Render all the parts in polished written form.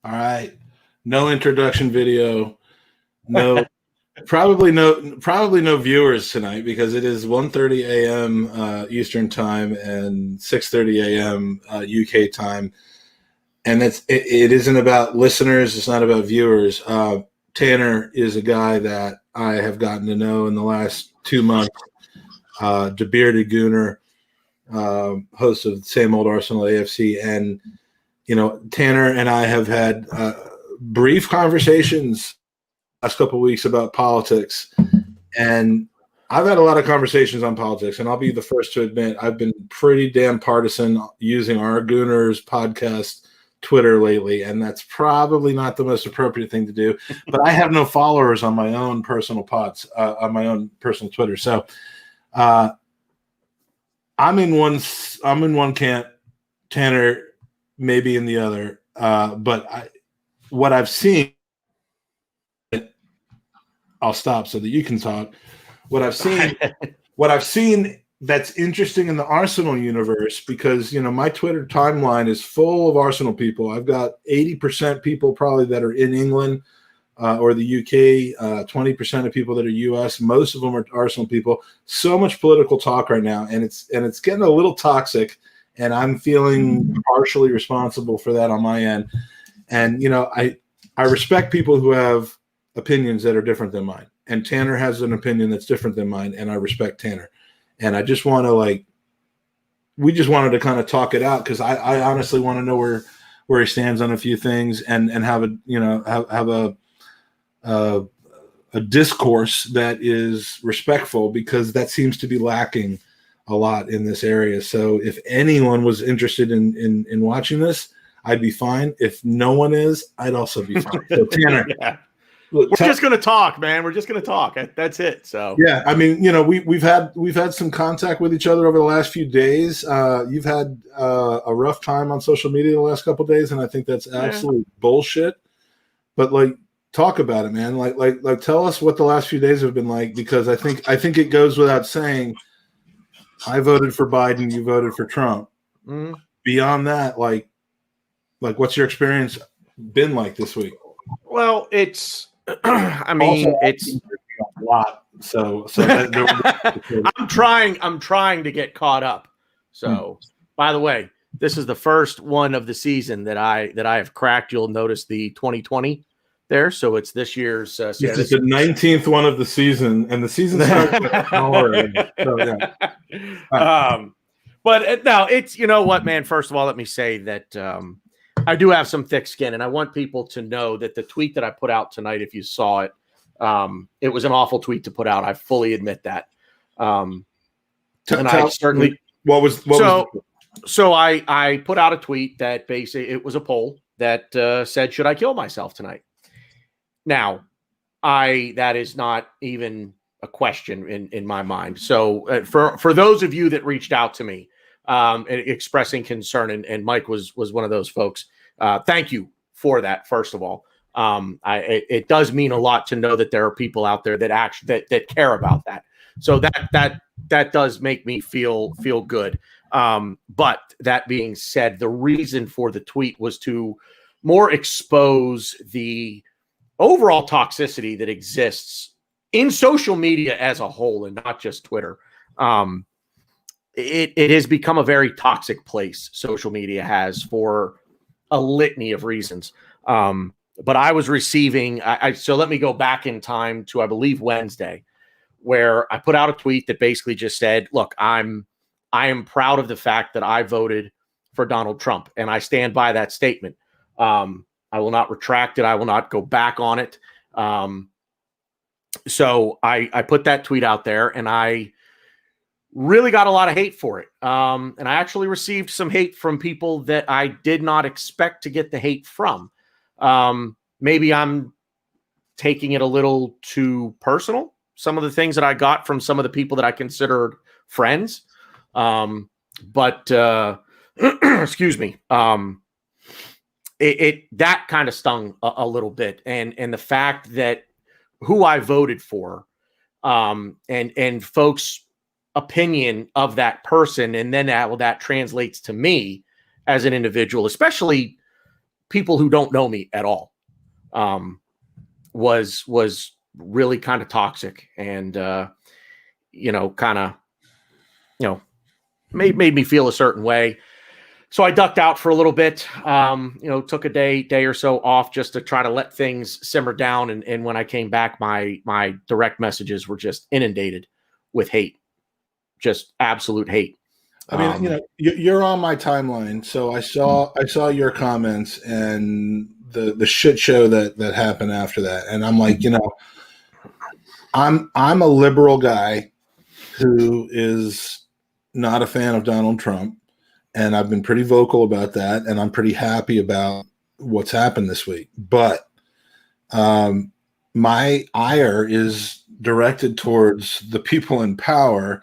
All right. No introduction video. No, probably no viewers tonight because it is 1:30 a.m. Eastern time and 6:30 a.m. UK time. And it isn't about listeners. It's not about viewers. Tanner is a guy that I have gotten to know in the last 2 months. The bearded Gooner, host of the Same Old Arsenal AFC. And, Tanner and I have had brief conversations last couple of weeks about politics. And I've had a lot of conversations on politics. And I'll be the first to admit I've been pretty damn partisan using our Gooners podcast Twitter lately, and that's probably not the most appropriate thing to do. But I have no followers on my own personal pods, on my own personal Twitter. So I'm in one camp, Tanner maybe in the other. But what I've seen, I'll stop so that you can talk. What I've seen that's interesting in the Arsenal universe, because my Twitter timeline is full of Arsenal people. I've got 80% people probably that are in England or the UK, 20% of people that are US. Most of them are Arsenal people. So much political talk right now, and it's getting a little toxic, and I'm feeling partially responsible for that on my end. And I respect people who have opinions that are different than mine, and Tanner has an opinion that's different than mine, and I respect Tanner. And I just want to we just wanted to kind of talk it out, because I honestly want to know where he stands on a few things, and have a discourse that is respectful, because that seems to be lacking a lot in this area. So if anyone was interested in watching this, I'd be fine. If no one is, I'd also be fine. So Tanner. Yeah. We're just going to talk, man. We're just going to talk. That's it. So yeah, I mean, we've had some contact with each other over the last few days. You've had a rough time on social media the last couple of days, and I think that's absolute bullshit. But talk about it, man. Like, tell us what the last few days have been like, because I think it goes without saying, I voted for Biden, you voted for Trump. Mm-hmm. Beyond that, what's your experience been like this week? Well, it's. I mean, also, it's a lot. So I'm trying to get caught up. So, by the way, this is the first one of the season that I have cracked. You'll notice the 2020 there. So it's this year's. This is the 19th one of the season, and the season starts already. So yeah. But now it's, what, man. First of all, let me say that. I do have some thick skin, and I want people to know that the tweet that I put out tonight, if you saw it, it was an awful tweet to put out. I fully admit that. I certainly. So I put out a tweet that basically it was a poll that said, "Should I kill myself tonight?" Now, that is not even a question in my mind. So for those of you that reached out to me, expressing concern, and Mike was one of those folks. Thank you for that. First of all, it does mean a lot to know that there are people out there that actually that care about that. So that does make me feel good. But that being said, the reason for the tweet was to more expose the overall toxicity that exists in social media as a whole, and not just Twitter. It has become a very toxic place. Social media has, for a litany of reasons. But I was receiving, so let me go back in time to, I believe, Wednesday, where I put out a tweet that basically just said, look, I am proud of the fact that I voted for Donald Trump, and I stand by that statement. I will not retract it. I will not go back on it. So I put that tweet out there, and I really got a lot of hate for it. And I actually received some hate from people that I did not expect to get the hate from. Maybe I'm taking it a little too personal, some of the things that I got from some of the people that I considered friends. But excuse me. That kind of stung a little bit. And the fact that who I voted for, and folks' opinion of that person, and then that translates to me as an individual, especially people who don't know me at all, was really kind of toxic and, kind of, made me feel a certain way. So I ducked out for a little bit, took a day or so off just to try to let things simmer down. And when I came back, my direct messages were just inundated with hate, just absolute hate. I mean, you're on my timeline, so I saw your comments and the shit show that happened after that, and I'm like, I'm a liberal guy who is not a fan of Donald Trump, and I've been pretty vocal about that, and I'm pretty happy about what's happened this week. But my ire is directed towards the people in power,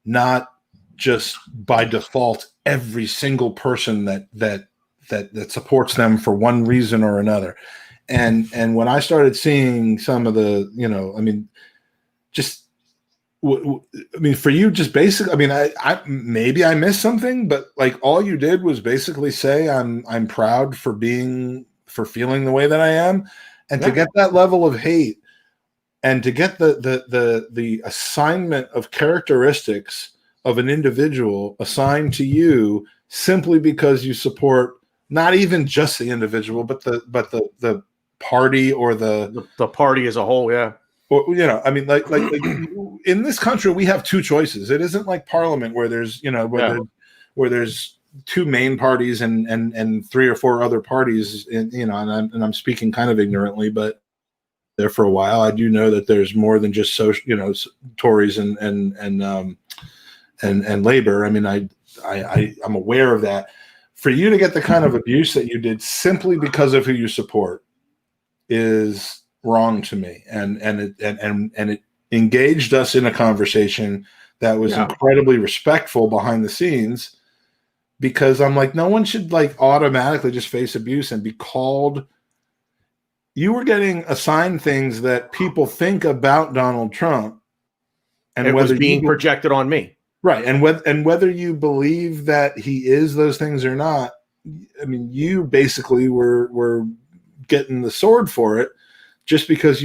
not just by default every single person that supports them for one reason or another. And when I started seeing some of the, for you, just basic. I mean, I maybe I missed something, but like all you did was basically say I'm proud for feeling the way that I am, and to get that level of hate, and to get the assignment of characteristics of an individual assigned to you simply because you support not even just the individual, but the party or the party as a whole, yeah. Or, like in this country, we have two choices. It isn't like Parliament where there's, where there's two main parties and three or four other parties. And I'm speaking kind of ignorantly, but there for a while, I do know that there's more than just social, Tories and Labor. I mean, I'm aware of that. For you to get the kind of abuse that you did simply because of who you support is wrong to me, and it engaged us in a conversation that was incredibly respectful behind the scenes, because I'm like, no one should like automatically just face abuse and be called. You were getting assigned things that people think about Donald Trump, and it was being projected on me. Right. And whether you believe that he is those things or not, I mean, you basically were getting the sword for it just because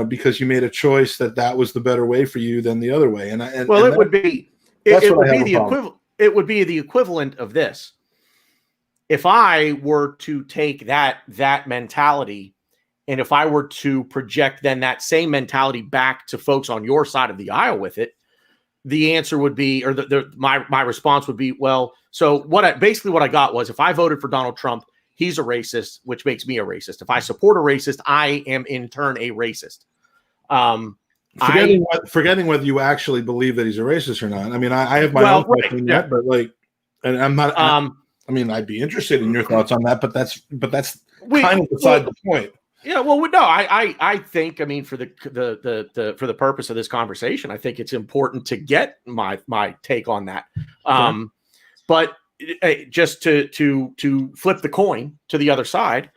because you made a choice that was the better way for you than the other way. It would be the equivalent of this. If I were to take that mentality, and if I were to project then that same mentality back to folks on your side of the aisle with it, the answer would be, or my response would be, well, so what I got was, if I voted for Donald Trump, he's a racist, which makes me a racist. If I support a racist, I am in turn a racist. Forgetting whether you actually believe that he's a racist or not. I mean, I have my own thoughts on that, but like, and I'm not. I'd be interested in your thoughts on that, but that's kind of beside the point. Yeah, well, no, I think, I mean, for the purpose of this conversation, I think it's important to get my take on that. But just to flip the coin to the other side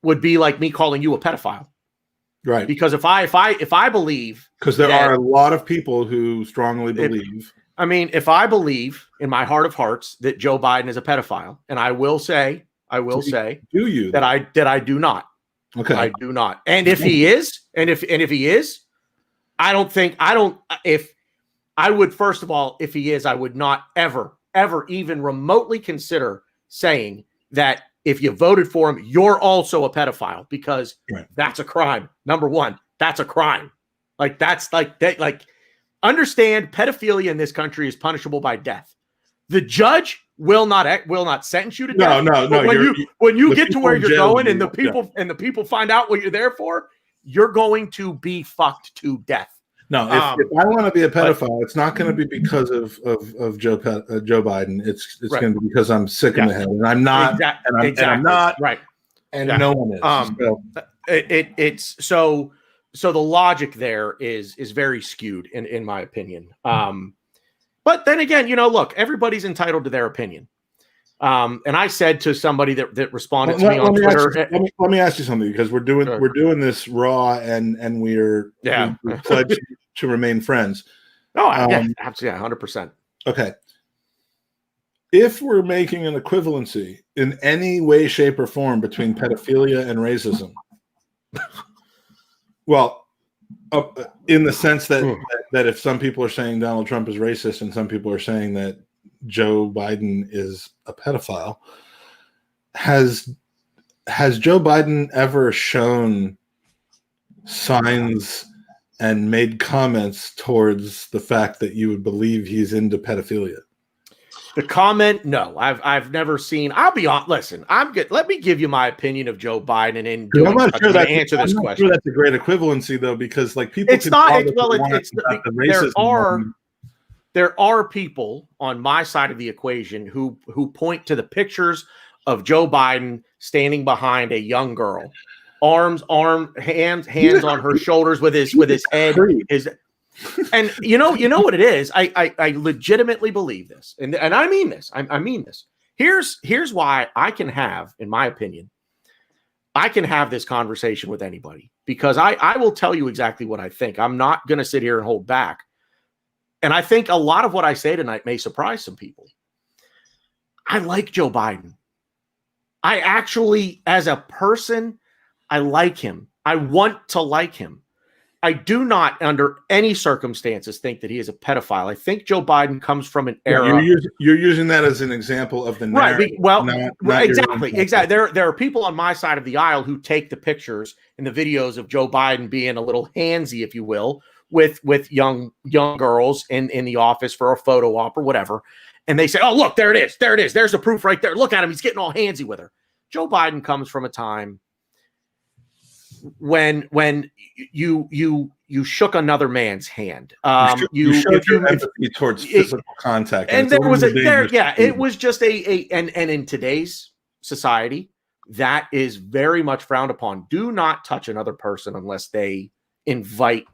would be like me calling you a pedophile, right? Because if I believe, because there are a lot of people who strongly believe. If I believe in my heart of hearts that Joe Biden is a pedophile, and I will say, do you that I do not. Okay. I do not. And if he is, first of all, if he is, I would not ever even remotely consider saying that if you voted for him, you're also a pedophile, because that's a crime. Number one, that's a crime. Like, that's like that. Like, understand, pedophilia in this country is punishable by death. The judge will not sentence you to death. No. When you get to where you're going, and the people find out what you're there for, you're going to be fucked to death. No, if I want to be a pedophile, it's not going to be because of Joe Biden. It's going to be because I'm sick in the head, and I'm not, and I'm not, right, and no one is. So the logic there is very skewed in my opinion. But then again, look, everybody's entitled to their opinion. And I said to somebody that responded to me on Twitter. Let me ask you something, because we're doing this raw, and we pledged to remain friends. Oh, absolutely, 100%. Okay. if we're making an equivalency in any way, shape, or form between pedophilia and racism, well, in the sense that if some people are saying Donald Trump is racist and some people are saying that Joe Biden is a pedophile, has Joe Biden ever shown signs and made comments towards the fact that you would believe he's into pedophilia? The comment, no, I've never seen. I'll be on. Listen, I'm good. Let me give you my opinion of Joe Biden and I'm not sure that answer this question. Sure that's a great equivalency though, because like people, it's not. There are people on my side of the equation who point to the pictures of Joe Biden standing behind a young girl, hands on her shoulders with his head. And you know what it is. I legitimately believe this, and I mean this. I mean this. Here's why I can have, in my opinion, I can have this conversation with anybody, because I will tell you exactly what I think. I'm not going to sit here and hold back. And I think a lot of what I say tonight may surprise some people. I like Joe Biden. I actually, as a person, I like him. I want to like him. I do not, under any circumstances, think that he is a pedophile. I think Joe Biden comes from an era. You're using that as an example of the narrative. Right. Well, not exactly. There are people on my side of the aisle who take the pictures and the videos of Joe Biden being a little handsy, if you will, with young girls in the office for a photo op or whatever. And they say, oh, look, there it is. There it is. There's the proof right there. Look at him. He's getting all handsy with her. Joe Biden comes from a time when you shook another man's hand. You showed your empathy towards physical contact. And there was it was just and in today's society, that is very much frowned upon. Do not touch another person unless they invite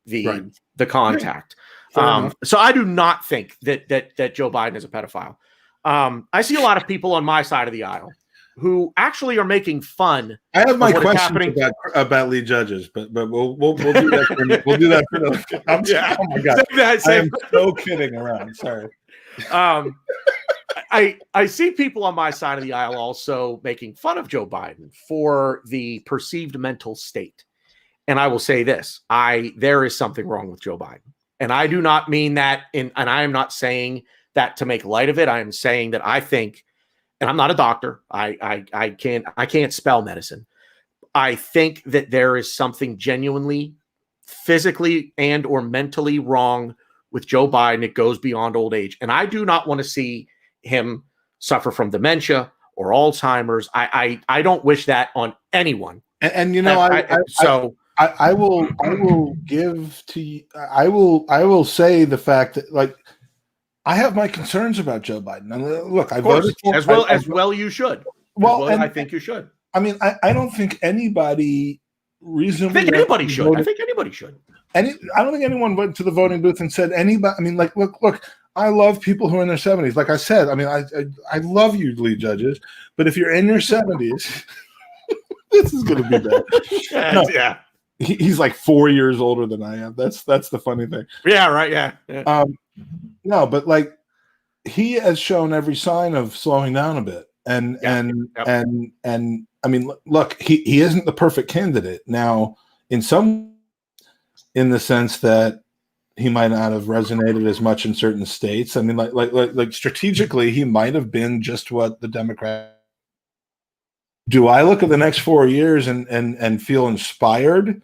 the contact. So I do not think that Joe Biden is a pedophile. I see a lot of people on my side of the aisle who actually are making fun. I have my questions about lead judges, but we'll do that. We'll do that for the. Oh my god! I'm so kidding around. Sorry. I see people on my side of the aisle also making fun of Joe Biden for the perceived mental state, and I will say this: there is something wrong with Joe Biden, and I do not mean that and I am not saying that to make light of it. I am saying that I think. And I'm not a doctor. I can't spell medicine. I think that there is something genuinely physically and or mentally wrong with Joe Biden. It goes beyond old age. And I do not want to see him suffer from dementia or Alzheimer's. I don't wish that on anyone. And you know, I will give to you, I will say the fact that, like, I have my concerns about Joe Biden. And look, I voted for well. You should. Well, I think you should. I mean, I don't think anybody reasonably. I think anybody should. I think anybody should. I don't think anyone went to the voting booth and said anybody. I mean, like, look. I love people who are in their 70s. Like I said, I mean, I love you, lead judges. But if you're in your 70s, this is going to be bad. Yeah. He's like 4 years older than I am. That's the funny thing. Yeah. Right. Yeah. No, but like he has shown every sign of slowing down a bit, and I mean, look, he isn't the perfect candidate now. In the sense that he might not have resonated as much in certain states. I mean, like strategically, he might have been just what the Democrat. Do I look at the next 4 years and feel inspired?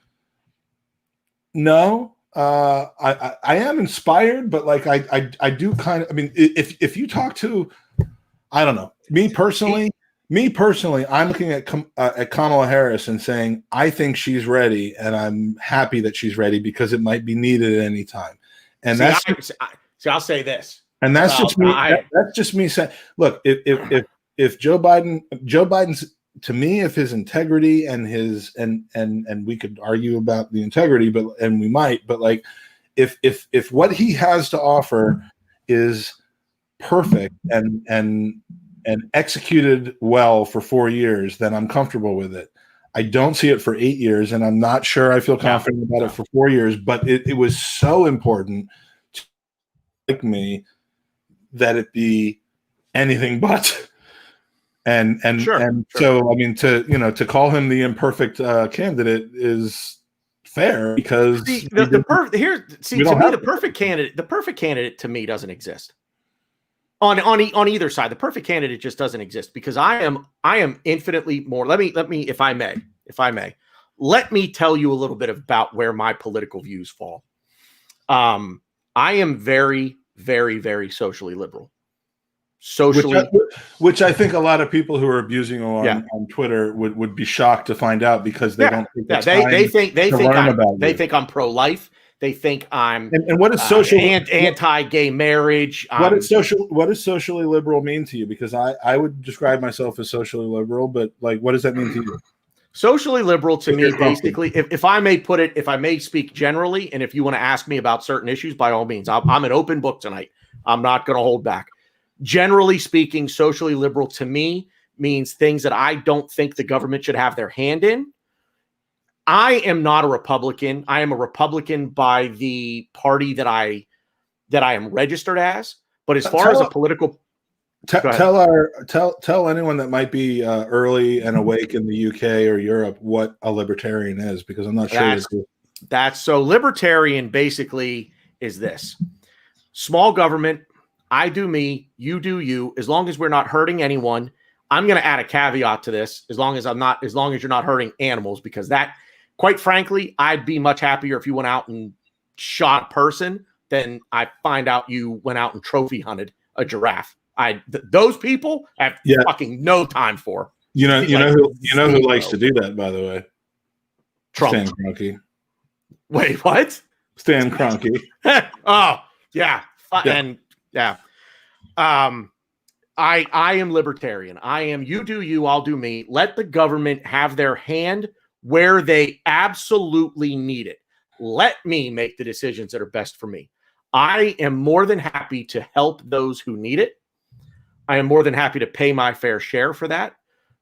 No. I am inspired, but like I do kind of. I mean, if you talk to, I don't know, me personally, I'm looking at Kamala Harris and saying I think she's ready, and I'm happy that she's ready because it might be needed at any time. And I'll say this, and that's just me. That's just me saying, look, if Joe Biden's. To me, if his integrity and his and we could argue about the integrity, but we might, but like if what he has to offer is perfect and executed well for 4 years, then I'm comfortable with it. I don't see it for 8 years, and I'm not sure I feel confident about it for 4 years. But it was so important to like me that it be anything but. And Sure. so I mean, to call him the imperfect candidate is fair, because the perfect candidate to me doesn't exist on either side. The perfect candidate just doesn't exist, because I am infinitely more. Let me if I may, let me tell you a little bit about where my political views fall. I am very, very, very socially liberal. Which I think a lot of people who are abusing him on Twitter would be shocked to find out, because they don't think they think I'm pro-life. They think I'm and what is social anti-gay marriage. What does socially liberal mean to you? Because I would describe myself as socially liberal, but like, what does that mean to you? Socially liberal to me, basically, if I may speak generally, and if you want to ask me about certain issues, by all means, I'm an open book tonight. I'm not going to hold back. Generally speaking, socially liberal to me means things that I don't think the government should have their hand in. I am not a Republican. I am a Republican by the party that I am registered as. But as far as a political, tell anyone that might be early and awake in the UK or Europe what a libertarian is, because I'm not sure. That's so libertarian basically is this: small government. I do me, you do you, as long as we're not hurting anyone. I'm going to add a caveat to this, as long as you're not hurting animals, because that, quite frankly, I'd be much happier if you went out and shot a person than I find out you went out and trophy hunted a giraffe. Those people I have fucking no time for. You know who likes to do that, by the way? Trump. Stan Kroenke. Wait, what? Stan Kroenke. Oh, yeah. And yeah. I am libertarian. I am you do you, I'll do me. Let the government have their hand where they absolutely need it. Let me make the decisions that are best for me. I am more than happy to help those who need it. I am more than happy to pay my fair share for that.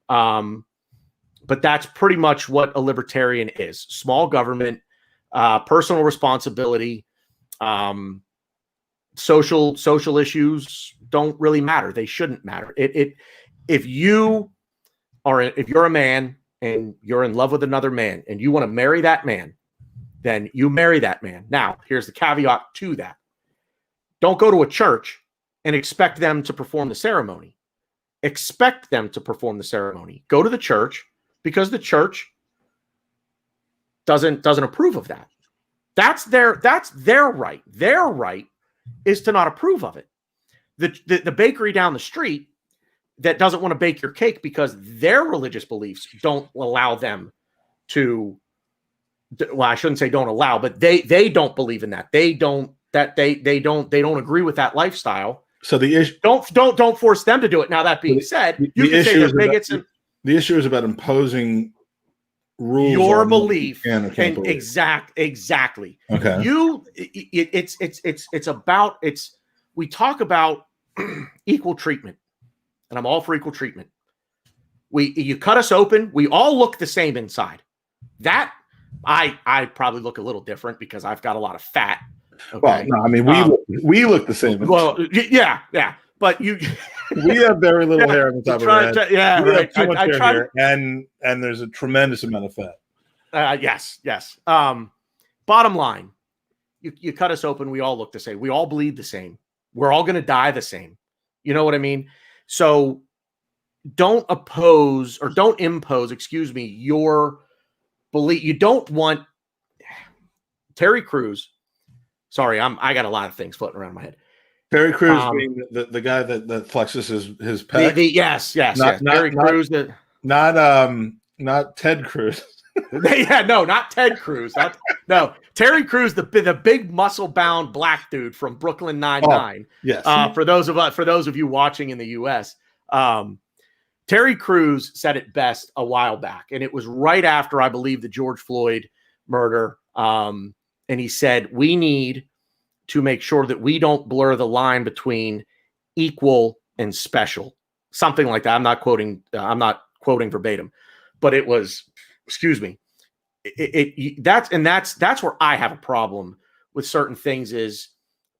But that's pretty much what a libertarian is. Small government, personal responsibility, social issues don't really matter. They shouldn't matter. If you're a man and you're in love with another man and you want to marry that man, then you marry that man. Now, here's the caveat to that. Don't go to a church and expect them to perform the ceremony. Expect them to perform the ceremony. Go to the church, because the church doesn't approve of that. That's their right. Their right is to not approve of it. The bakery down the street that doesn't want to bake your cake because their religious beliefs don't allow them to, well, I shouldn't say don't allow, but they don't believe in that. They don't agree with that lifestyle. So the issue, don't force them to do it. Now, that being said, you can say they're bigots. The issue is about imposing rules, your belief, and believe. Exactly. Okay. We talk about equal treatment, and I'm all for equal treatment. You cut us open, we all look the same inside. That I probably look a little different because I've got a lot of fat. Okay? Well, no, I mean we look the same. Well, yeah, but we have very little hair on the top of our head. Right. Too much hair here, and there's a tremendous amount of fat. Yes. Bottom line, you cut us open, we all look the same. We all bleed the same. We're all going to die the same. You know what I mean? So don't impose, your belief. You don't want Terry Crews. Sorry, I got a lot of things floating around my head. Terry Crews being the guy that flexes his pec. Yes. Terry Crews. Not Ted Cruz. Not Ted Cruz. No, Terry Crews, the big muscle-bound black dude from Brooklyn Nine-Nine. Yes. For those of you watching in the U.S., Terry Crews said it best a while back, and it was right after, I believe, the George Floyd murder. And he said, we need to make sure that we don't blur the line between equal and special, something like that. I'm not quoting verbatim, but it was. Excuse me. That's where I have a problem with certain things is,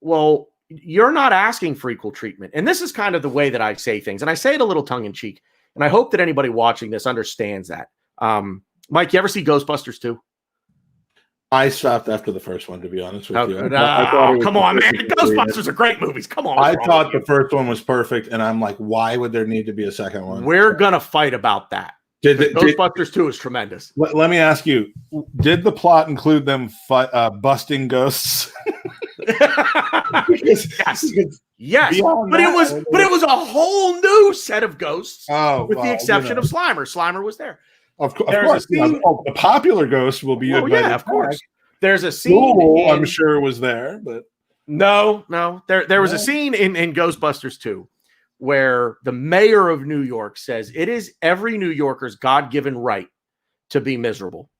well, you're not asking for equal treatment. And this is kind of the way that I say things. And I say it a little tongue in cheek. And I hope that anybody watching this understands that. Mike, you ever see Ghostbusters 2? I stopped after the first one, to be honest with you. Come on, man. Ghostbusters are great movies. Come on. I thought the first one was perfect. And I'm like, why would there need to be a second one? We're going to fight about that. Ghostbusters 2 is tremendous. Let me ask you, did the plot include them busting ghosts? Yes. But it was a whole new set of ghosts, with the exception of Slimer. Slimer was there. Of course. The popular ghost will be. Of course. There's a scene. I'm sure was there, but no. There was a scene in Ghostbusters 2 where the mayor of New York says it is every New Yorker's God-given right to be miserable.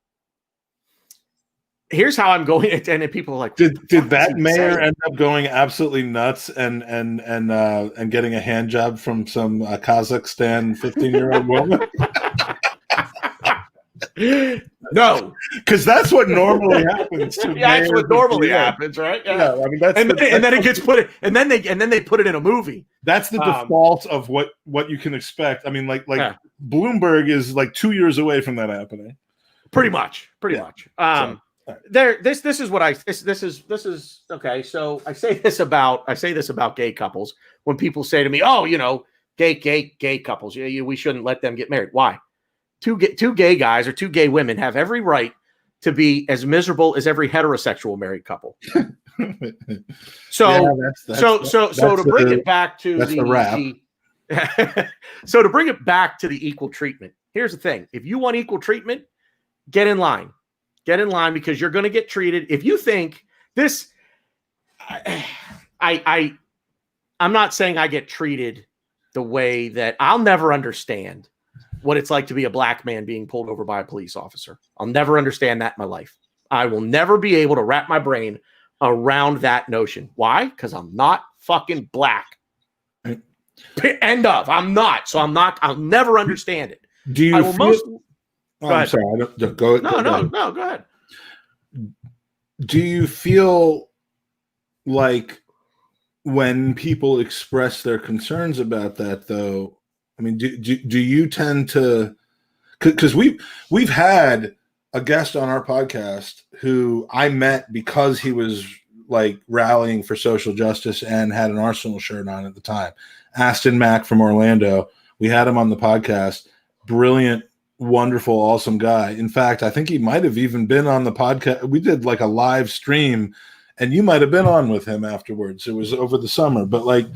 Here's how I'm going, and people are like, did that mayor end up going absolutely nuts and getting a hand job from some Kazakhstan 15-year-old woman? No, because that's what normally happens. That's what normally happens, right? Yeah. I mean, then it gets put, and then they put it in a movie. That's the default of what you can expect. I mean, like Bloomberg is like 2 years away from that happening. Pretty much. This is what this is okay. So I say this about gay couples when people say to me, "Oh, gay couples, we shouldn't let them get married." Why? Two gay guys or two gay women have every right to be as miserable as every heterosexual married couple. So to bring it back to the equal treatment. Here's the thing: if you want equal treatment, get in line. Get in line because you're going to get treated. If you think this, I'm not saying I get treated the way that I'll never understand what it's like to be a black man being pulled over by a police officer. I'll never understand that in my life. I will never be able to wrap my brain around that notion. Why? Because I'm not fucking black. End of. I'm not. So I'll never understand it. Do you I'm sorry. Go ahead. Do you feel like when people express their concerns about that, though? I mean, do you tend to? Because we've had a guest on our podcast who I met because he was like rallying for social justice and had an Arsenal shirt on at the time. Aston Mack from Orlando. We had him on the podcast. Brilliant. Wonderful, awesome guy. In fact, I think he might have even been on the podcast. We did like a live stream and you might have been on with him afterwards. It was over the summer, but like,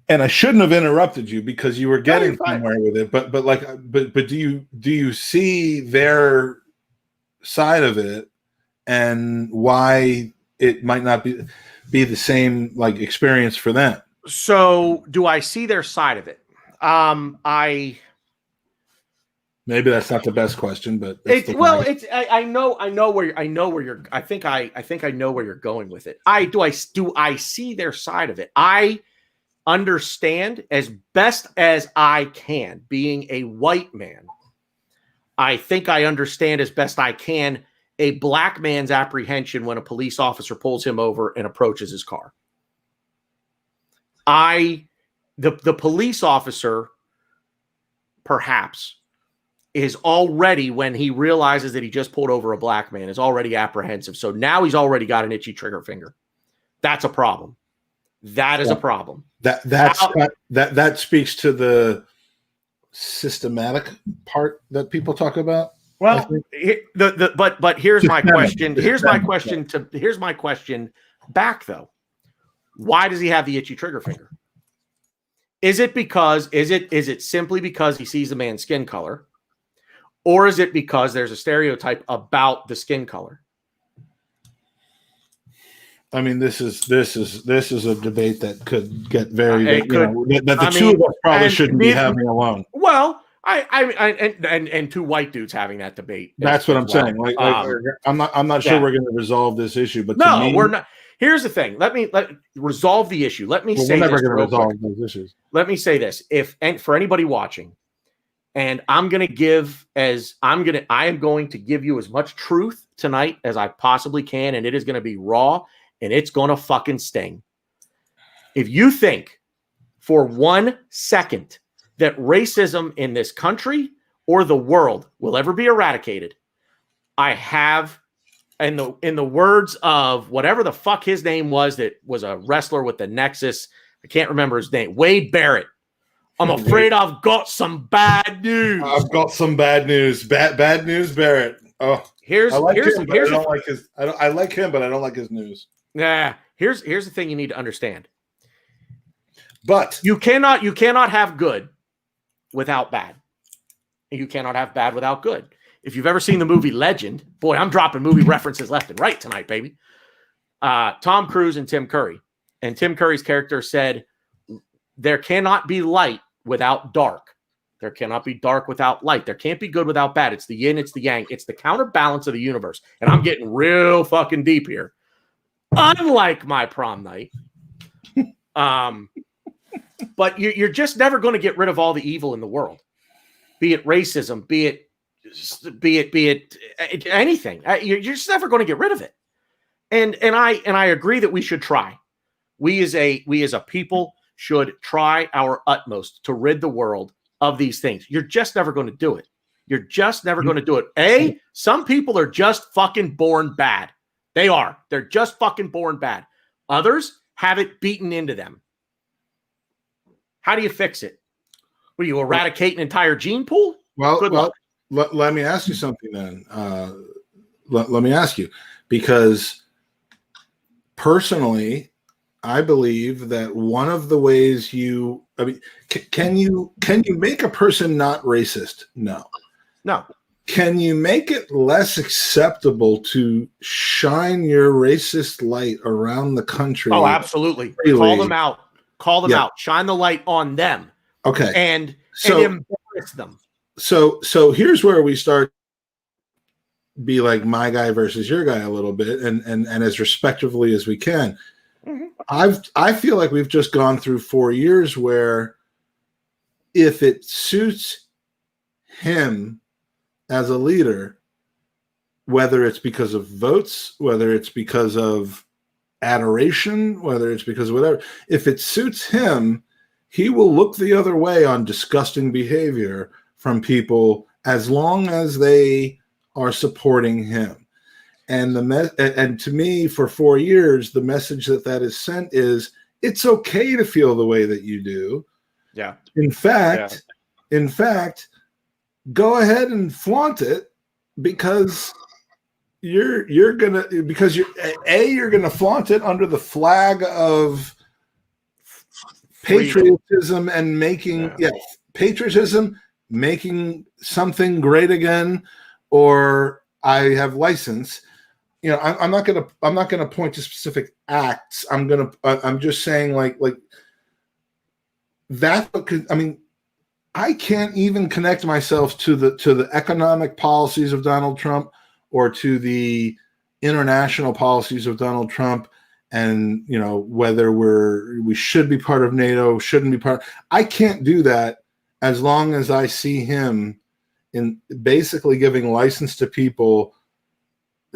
and I shouldn't have interrupted you because you were getting somewhere with it, but do you see their side of it and why it might not be the same like experience for them? So, do I see their side of it? Maybe that's not the best question, but I know where you're. I think I know where you're going with it. Do I see their side of it? I understand as best as I can, being a white man. I think I understand as best I can a black man's apprehension when a police officer pulls him over and approaches his car. The police officer, perhaps, is already, when he realizes that he just pulled over a black man, is already apprehensive. So now he's already got an itchy trigger finger. That's a problem. That is a problem. That speaks to the systematic part that people talk about. Well, but here's my question. Here's my question back though. Why does he have the itchy trigger finger? Is it simply because he sees the man's skin color, or is it because there's a stereotype about the skin color? I mean, this is a debate that could get very two of us probably shouldn't be having alone. Well, and two white dudes having that debate. That's what I'm saying. I'm not sure we're going to resolve this issue, but we're not. Here's the thing. Let resolve the issue. Let me say we're never going to resolve those issues. Let me say this. And for anybody watching, And I am going to give you as much truth tonight as I possibly can. And it is going to be raw and it's going to fucking sting. If you think for 1 second that racism in this country or the world will ever be eradicated, I have, in the words of whatever the fuck his name was, that was a wrestler with the Nexus, I can't remember his name, Wade Barrett. I'm afraid I've got some bad news. I've got some bad news. Bad news, Barrett. Oh, I like him, but I don't like his. I like him, but I don't like his news. Yeah. Here's the thing you need to understand. But you cannot have good without bad. And you cannot have bad without good. If you've ever seen the movie Legend, boy, I'm dropping movie references left and right tonight, baby. Tom Cruise and Tim Curry. And Tim Curry's character said, there cannot be light without dark. There cannot be dark without light. There can't be good without bad. It's the yin, it's the yang. It's the counterbalance of the universe. And I'm getting real fucking deep here. Unlike my prom night. But you're just never going to get rid of all the evil in the world. Be it racism, be it anything. You're just never going to get rid of it. And I agree that we should try. We as a people should try our utmost to rid the world of these things. You're just never going to do it. You're just never going to do it. Some people are just fucking born bad. They are. They're just fucking born bad. Others have it beaten into them. How do you fix it? Will you eradicate an entire gene pool? Well, let me ask you something then. Let me ask you, because personally, I believe that one of the ways can you make a person not racist? No. Can you make it less acceptable to shine your racist light around the country? Oh, absolutely. Freely? Call them out. Shine the light on them. Okay. And embarrass them. So here's where we start be like my guy versus your guy a little bit, and as respectively as we can. Mm-hmm. I feel like we've just gone through 4 years where if it suits him as a leader, whether it's because of votes, whether it's because of adoration, whether it's because of whatever, if it suits him, he will look the other way on disgusting behavior from people as long as they are supporting him. And and to me, for 4 years, the message that is sent is it's okay to feel the way that you do. Yeah. In fact, go ahead and flaunt it because you're gonna flaunt it under the flag of patriotism and making patriotism, making something great again, or I have license. You know, I'm not gonna point to specific acts. I'm just saying like that. I mean, I can't even connect myself to the economic policies of Donald Trump or to the international policies of Donald Trump, and you know whether we should be part of NATO, shouldn't be part. I can't do that as long as I see him in basically giving license to people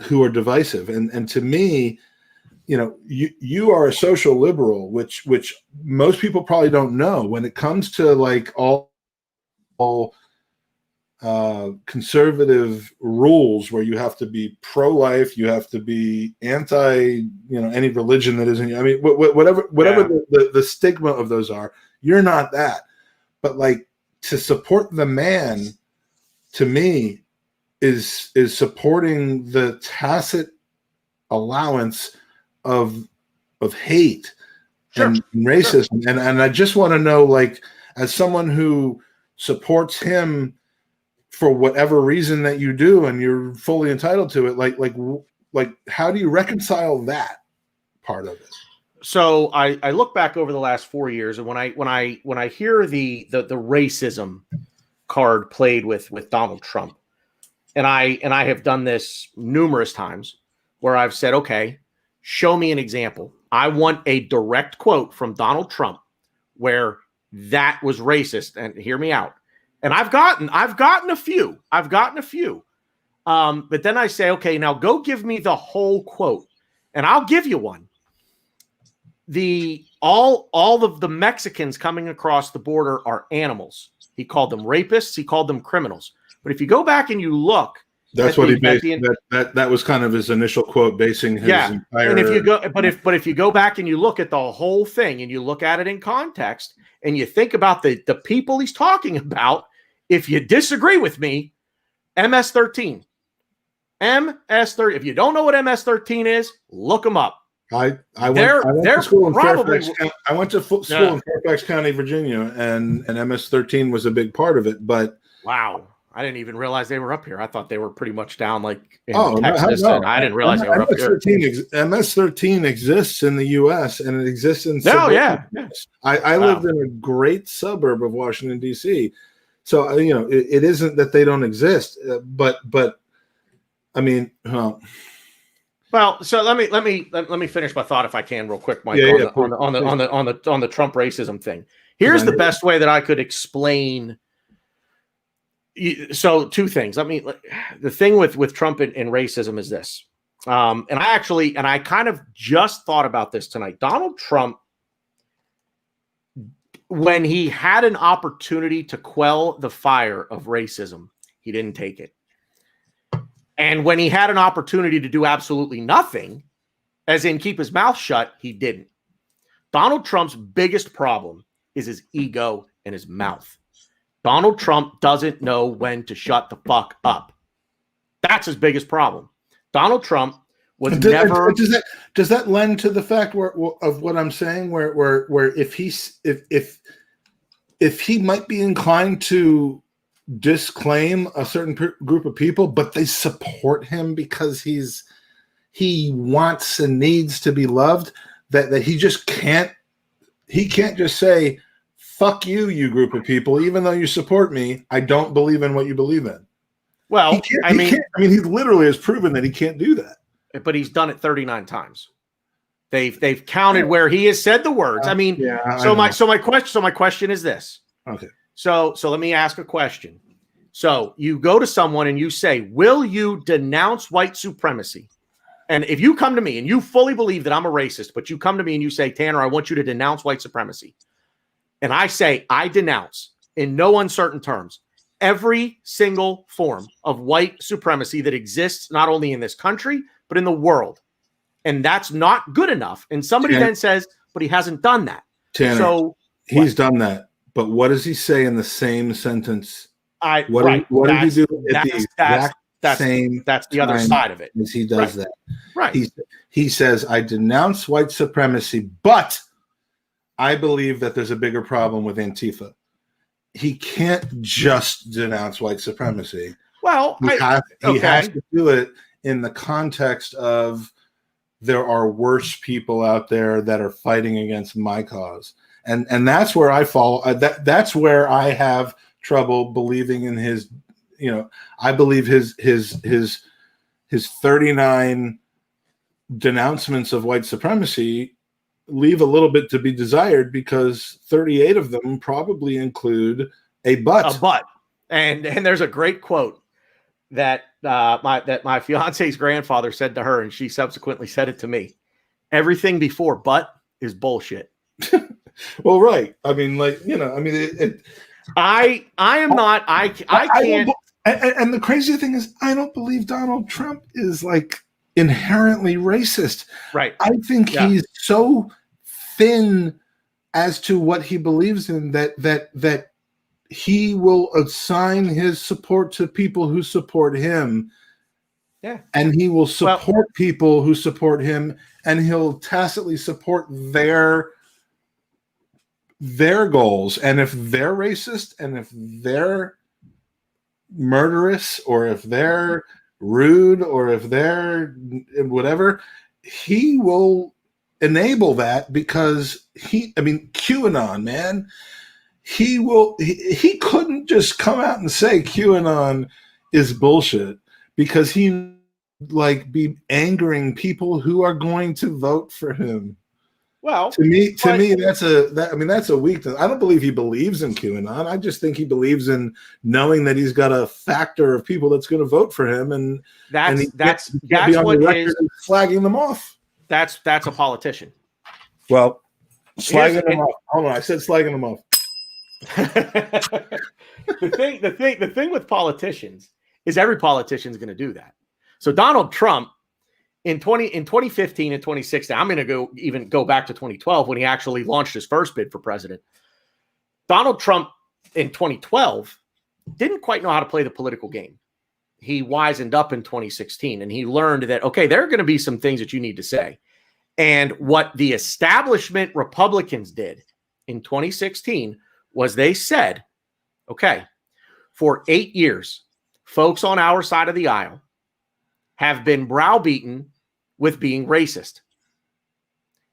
who are divisive. And to me, you know, you are a social liberal, which most people probably don't know when it comes to like all conservative rules where you have to be pro-life, you have to be anti, you know, any religion that isn't. I mean, whatever the stigma of those are, you're not that. But like to support the man, to me, is supporting the tacit allowance of hate and racism. Sure. And I just want to know, like, as someone who supports him for whatever reason that you do, and you're fully entitled to it, like how do you reconcile that part of it? So I look back over the last 4 years, and when I hear the racism card played with Donald Trump, and I have done this numerous times where I've said, okay, show me an example. I want a direct quote from Donald Trump where that was racist, and hear me out. And I've gotten a few. But then I say, okay, now go give me the whole quote, and I'll give you one. All of the Mexicans coming across the border are animals. He called them rapists. He called them criminals. But if you go back and you look, that's what he based. That was kind of his initial quote, basing his entire. And if you go back and you look at the whole thing and you look at it in context and you think about the people he's talking about, if you disagree with me, MS-13. MS-13. If you don't know what MS-13 is, look them up. I went to school in Fairfax. I went to school in Fairfax County, Virginia, and MS-13 was a big part of it. But wow, I didn't even realize they were up here. I thought they were pretty much down like in Texas. No. And I didn't realize they were up here. MS-13 exists in the U.S. and it exists in. I lived in a great suburb of Washington D.C., so it isn't that they don't exist, but I mean, well, so let me finish my thought if I can real quick, Mike, on the Trump racism thing. Here's the best way that I could explain. So two things. The thing with Trump and racism is this, and I kind of just thought about this tonight. Donald Trump, when he had an opportunity to quell the fire of racism, he didn't take it. And when he had an opportunity to do absolutely nothing, as in keep his mouth shut, he didn't. Donald Trump's biggest problem is his ego and his mouth. Donald Trump doesn't know when to shut the fuck up. That's his biggest problem. Donald Trump was never. Does that lend to the fact of what I'm saying, where if he might be inclined to disclaim a certain group of people, but they support him because he wants and needs to be loved, that he just can't just say, fuck you group of people, even though you support me, I don't believe in what you believe in. Well, he literally has proven that he can't do that. But he's done it 39 times. They've counted where he has said the words. My question is this. Okay. So let me ask a question. So you go to someone and you say, will you denounce white supremacy? And if you come to me and you fully believe that I'm a racist, but you come to me and you say, Tanner, I want you to denounce white supremacy. And I say, I denounce in no uncertain terms every single form of white supremacy that exists not only in this country, but in the world. And that's not good enough. And somebody then says, but he hasn't done that. Tanner, so he's done that. But what does he say in the same sentence? What did he do at the exact same? That's the other side of it. As he does that, right? He says, "I denounce white supremacy, but I believe that there's a bigger problem with Antifa." He can't just denounce white supremacy. Well, he has to do it in the context of there are worse people out there that are fighting against my cause. And that's where I fall. That's where I have trouble believing in his. I believe his 39 denouncements of white supremacy leave a little bit to be desired, because 38 of them probably include a but. A but. And there's a great quote that my fiance's grandfather said to her, and she subsequently said it to me. Everything before but is bullshit. Well, right. I mean, I can't. And the crazy thing is, I don't believe Donald Trump is inherently racist. Right. I think he's so thin as to what he believes in that he will assign his support to people who support him. Yeah. And he will support people who support him, and he'll tacitly support their goals. And if they're racist, and if they're murderous, or if they're rude, or if they're whatever, he will enable that, because QAnon, man, he couldn't just come out and say QAnon is bullshit, because he be angering people who are going to vote for him. Well, to me, that's a weakness. I don't believe he believes in QAnon. I just think he believes in knowing that he's got a factor of people that's going to vote for him, and that's what is flagging them off. That's a politician. Well, slagging them off. Hold on, I said slagging them off. the thing with politicians is every politician is going to do that. So Donald Trump in 2015 and 2016, I'm going to go back to 2012 when he actually launched his first bid for president. Donald Trump in 2012 didn't quite know how to play the political game. He wisened up in 2016 and he learned that, okay, there are going to be some things that you need to say. And what the establishment Republicans did in 2016 was they said, okay, for 8 years, folks on our side of the aisle have been browbeaten with being racist.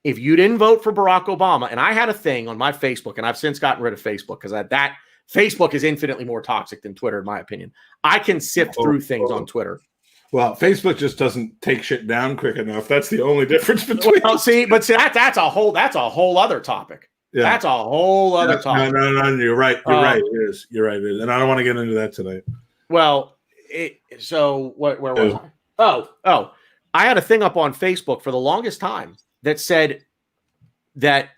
If you didn't vote for Barack Obama, and I had a thing on my Facebook, and I've since gotten rid of Facebook because that Facebook is infinitely more toxic than Twitter, in my opinion. I can sift through things on Twitter. Well, Facebook just doesn't take shit down quick enough. That's the only difference between. Well, that's a whole other topic. Yeah. That's a whole other topic. No, you're right. You're right. It is. You're right. It is. And I don't want to get into that tonight. Where was I? Oh, I had a thing up on Facebook for the longest time that said that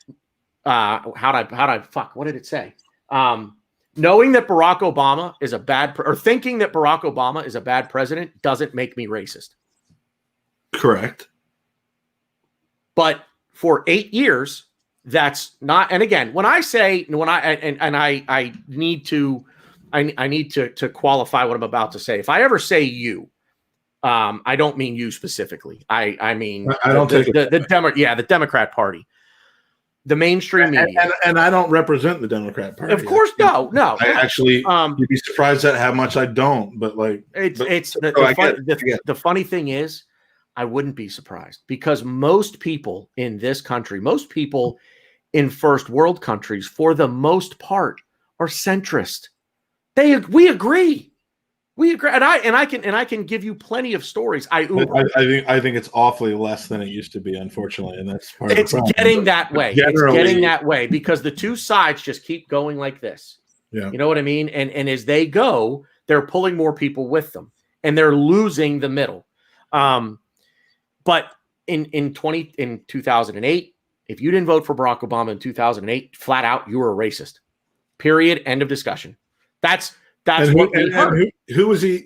what did it say? Knowing that Barack Obama is thinking that Barack Obama is a bad president doesn't make me racist. Correct. But for 8 years, that's not. And again, when I need to qualify what I'm about to say. If I ever say you, I don't mean you specifically. I mean the Democrat Party. The mainstream media. And I don't represent the Democrat Party. Of course, no. I actually, you'd be surprised at how much I don't, but like. The funny thing is, I wouldn't be surprised because most people in this country, most people in first world countries, for the most part, are centrist. We agree. We agree, and I can give you plenty of stories. I think it's awfully less than it used to be, unfortunately, and that's part of the problem. Getting that way. It's getting that way because the two sides just keep going like this. Yeah, you know what I mean. And as they go, they're pulling more people with them, and they're losing the middle. But in 2008, if you didn't vote for Barack Obama in 2008, flat out, you were a racist. Period. End of discussion. That's what we heard. Who was he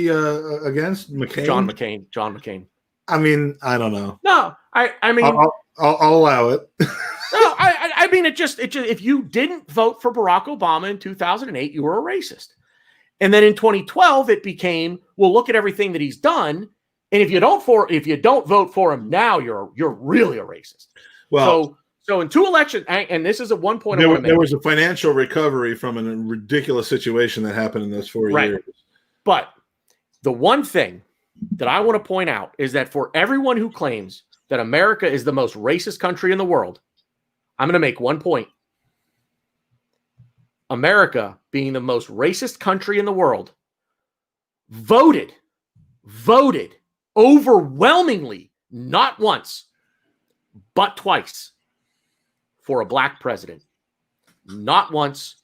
against? McCain? John McCain. I mean, I don't know. No, I mean, I'll allow it. No, I mean, it just if you didn't vote for Barack Obama in 2008, you were a racist. And then in 2012, it became, well, look at everything that he's done, and if you don't vote for him now, you're really a racist. Well, so in two elections, and this is one point there was a financial recovery from a ridiculous situation that happened in those 4 years. But the one thing that I want to point out is that for everyone who claims that America is the most racist country in the world, I'm going to make one point. America, being the most racist country in the world, voted overwhelmingly, not once, but twice, for a black president. Not once,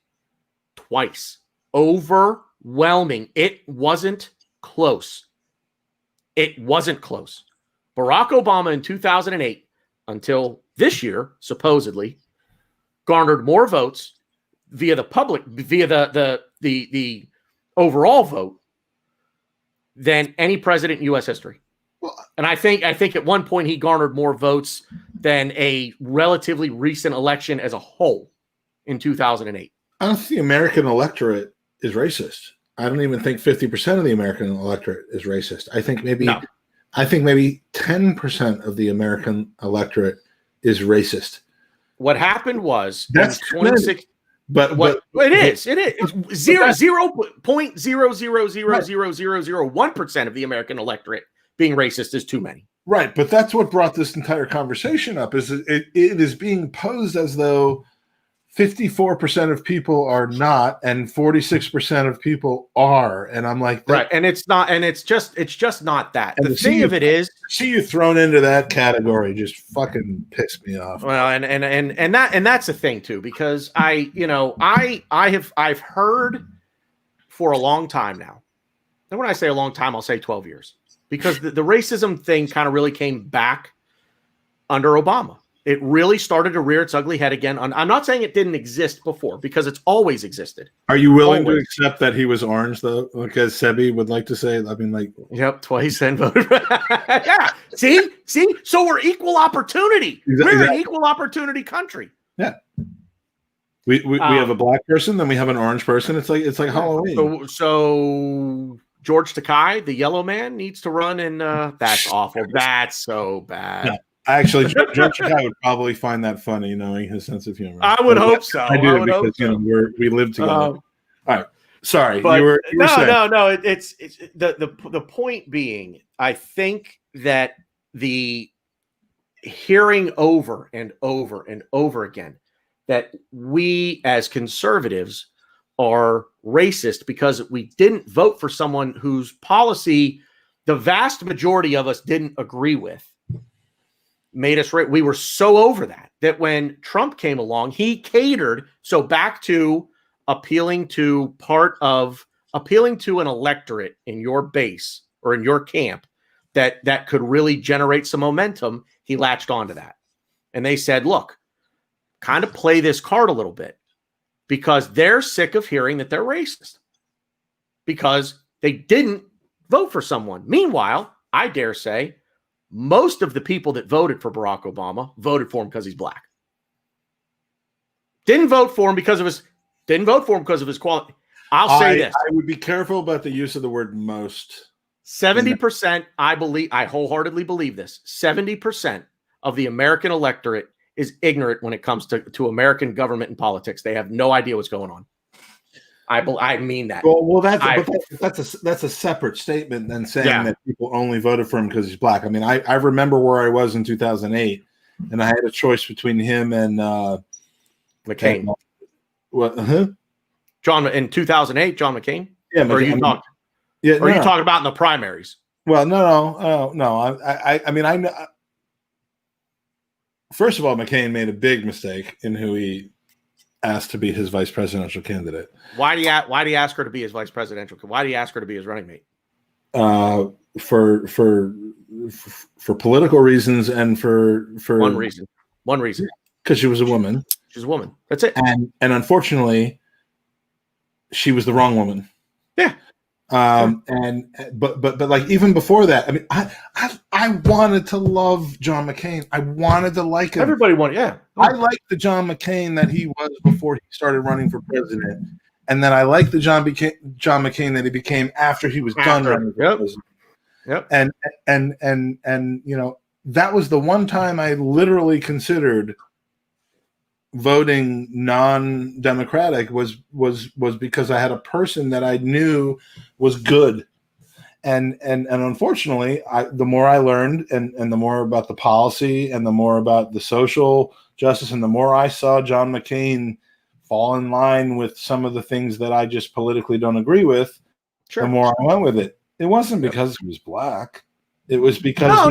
twice. Overwhelming. It wasn't close. It wasn't close. Barack Obama in 2008, until this year, supposedly, garnered more votes via the overall vote than any president in U.S. history. And I think at one point he garnered more votes than a relatively recent election as a whole in 2008. I don't think the American electorate is racist. I don't even think 50% of the American electorate is racist. I think maybe 10% of the American electorate is racist. What happened was that's 26. But it is 0.0000001% of the American electorate being racist is too many. Right, but that's what brought this entire conversation up. Is it is being posed as though 54% of people are not, and 46% of people are. And I'm like, right. And it's not, and it's just not that. And the thing of it is, see you thrown into that category just fucking pissed me off. well, and that's the thing too, because I've heard for a long time now. And when I say a long time, I'll say 12 years, because the racism thing kind of really came back under Obama. It really started to rear its ugly head again. I'm not saying it didn't exist before, because it's always existed. Are you willing to accept that he was orange, though? Because Sebi would like to say, I mean, like, yep, twice and voted. Yeah, see. So we're equal opportunity. Exactly. We're an equal opportunity country. Yeah. We have a black person, then we have an orange person. It's like Halloween. So George Takei, the yellow man, needs to run, and that's awful. That's so bad. Yeah. Actually, George Takei would probably find that funny, knowing his sense of humor. I would hope so. I do, because we live together. All right, sorry, but you were saying. No. It's the point being, I think that the hearing over and over and over again that we as conservatives are racist because we didn't vote for someone whose policy the vast majority of us didn't agree with, made us right. We were so over that when Trump came along, he catered. So back to appealing to an electorate in your base or in your camp that could really generate some momentum. He latched onto that. And they said, look, kind of play this card a little bit, because they're sick of hearing that they're racist because they didn't vote for someone. Meanwhile, I dare say, most of the people that voted for Barack Obama voted for him because he's black. Didn't vote for him because of his quality. I'll say this. I would be careful about the use of the word most. 70%, I wholeheartedly believe this. 70% of the American electorate is ignorant when it comes to American government and politics. They have no idea what's going on. I mean that. Well, that's a separate statement than saying that people only voted for him because he's black. I mean, I remember where I was in 2008, and I had a choice between him and McCain. John in 2008, John McCain. Yeah, or are you talking? Yeah, or are you talking about in the primaries? Well, no. I mean, I know. First of all, McCain made a big mistake in who he asked to be his vice presidential candidate. Why do you ask her to be his vice presidential? Why do you ask her to be his running mate? For political reasons and for one reason. Because she was a woman. She's a woman. That's it. And unfortunately, she was the wrong woman. Yeah. But like even before that, I mean, I wanted to love John McCain. I wanted to like him. Everybody wanted, yeah. I liked the John McCain that he was before he started running for president, and then I liked the John McCain that he became after he was done running for president. Yep. And you know, that was the one time I literally considered voting non-democratic was because I had a person that I knew was good, and unfortunately, the more I learned and the more about the policy and the more about the social justice and the more I saw John McCain fall in line with some of the things that I just politically don't agree with, the more I went with it. It wasn't because he was black. It was because no.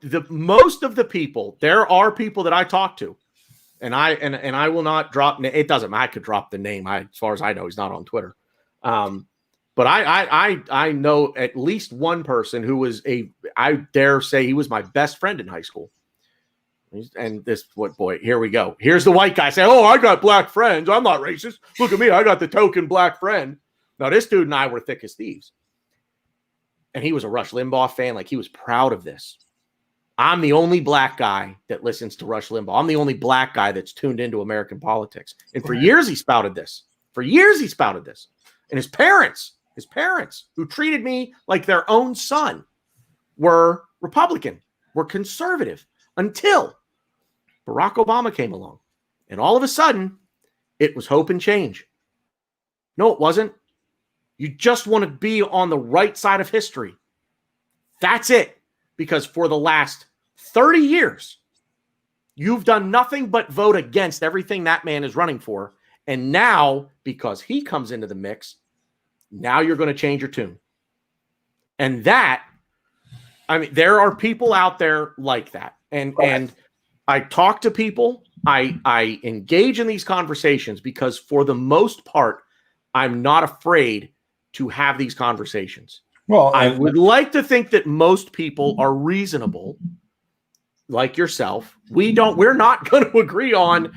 The most of the people, there are people that I talk to, and I will not drop. It doesn't matter. I could drop the name. As far as I know, he's not on Twitter. But I know at least one person who was I dare say he was my best friend in high school. And here we go. Here's the white guy saying, "Oh, I got black friends. I'm not racist. Look at me. I got the token black friend." Now this dude and I were thick as thieves, and he was a Rush Limbaugh fan. Like, he was proud of this. I'm the only black guy that listens to Rush Limbaugh. I'm the only black guy that's tuned into American politics. And for years he spouted this. And his parents, who treated me like their own son, were Republican, were conservative, until Barack Obama came along. And all of a sudden, it was hope and change. No, it wasn't. You just want to be on the right side of history. That's it. Because for the last 30 years, You've done nothing but vote against everything that man is running for. And now, because he comes into the mix, now you're going to change your tune. And that, I mean, there are people out there like that. And I talk to people, I engage in these conversations because for the most part, I'm not afraid to have these conversations. Well, I would like to think that most people are reasonable, like yourself. We're not going to agree on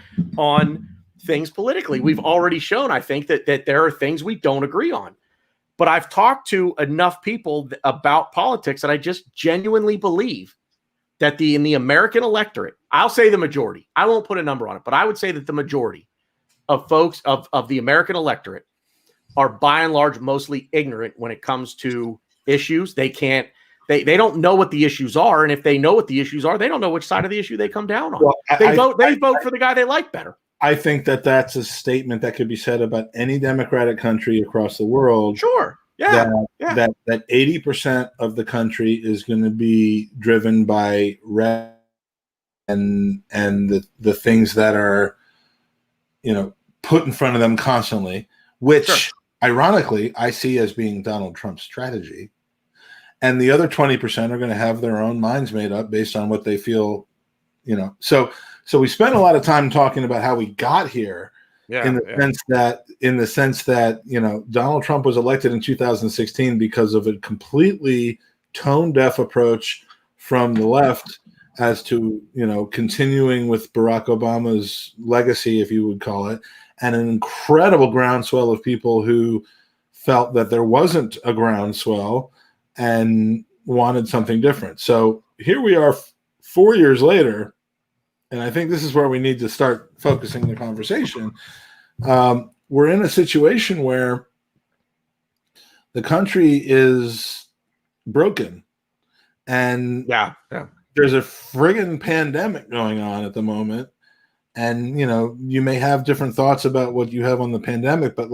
things politically. We've already shown, I think, that there are things we don't agree on. But I've talked to enough people about politics that I just genuinely believe that in the American electorate, I'll say the majority, I won't put a number on it, but I would say that the majority of folks of the American electorate are by and large mostly ignorant when it comes to issues. They don't know what the issues are. And if they know what the issues are, they don't know which side of the issue they come down on. Well, they vote for the guy they like better. I think that's a statement that could be said about any democratic country across the world. Sure. Yeah. That 80% of the country is going to be driven by red and the things that are, put in front of them constantly, which ironically I see as being Donald Trump's strategy. And the other 20% are going to have their own minds made up based on what they feel, So we spent a lot of time talking about how we got here, in the sense that Donald Trump was elected in 2016 because of a completely tone deaf approach from the left as to continuing with Barack Obama's legacy, if you would call it, and an incredible groundswell of people who felt that there wasn't a groundswell and wanted something different. So here we are 4 years later. And I think this is where we need to start focusing the conversation. We're in a situation where the country is broken. And there's a friggin' pandemic going on at the moment. And, you may have different thoughts about what you have on the pandemic, but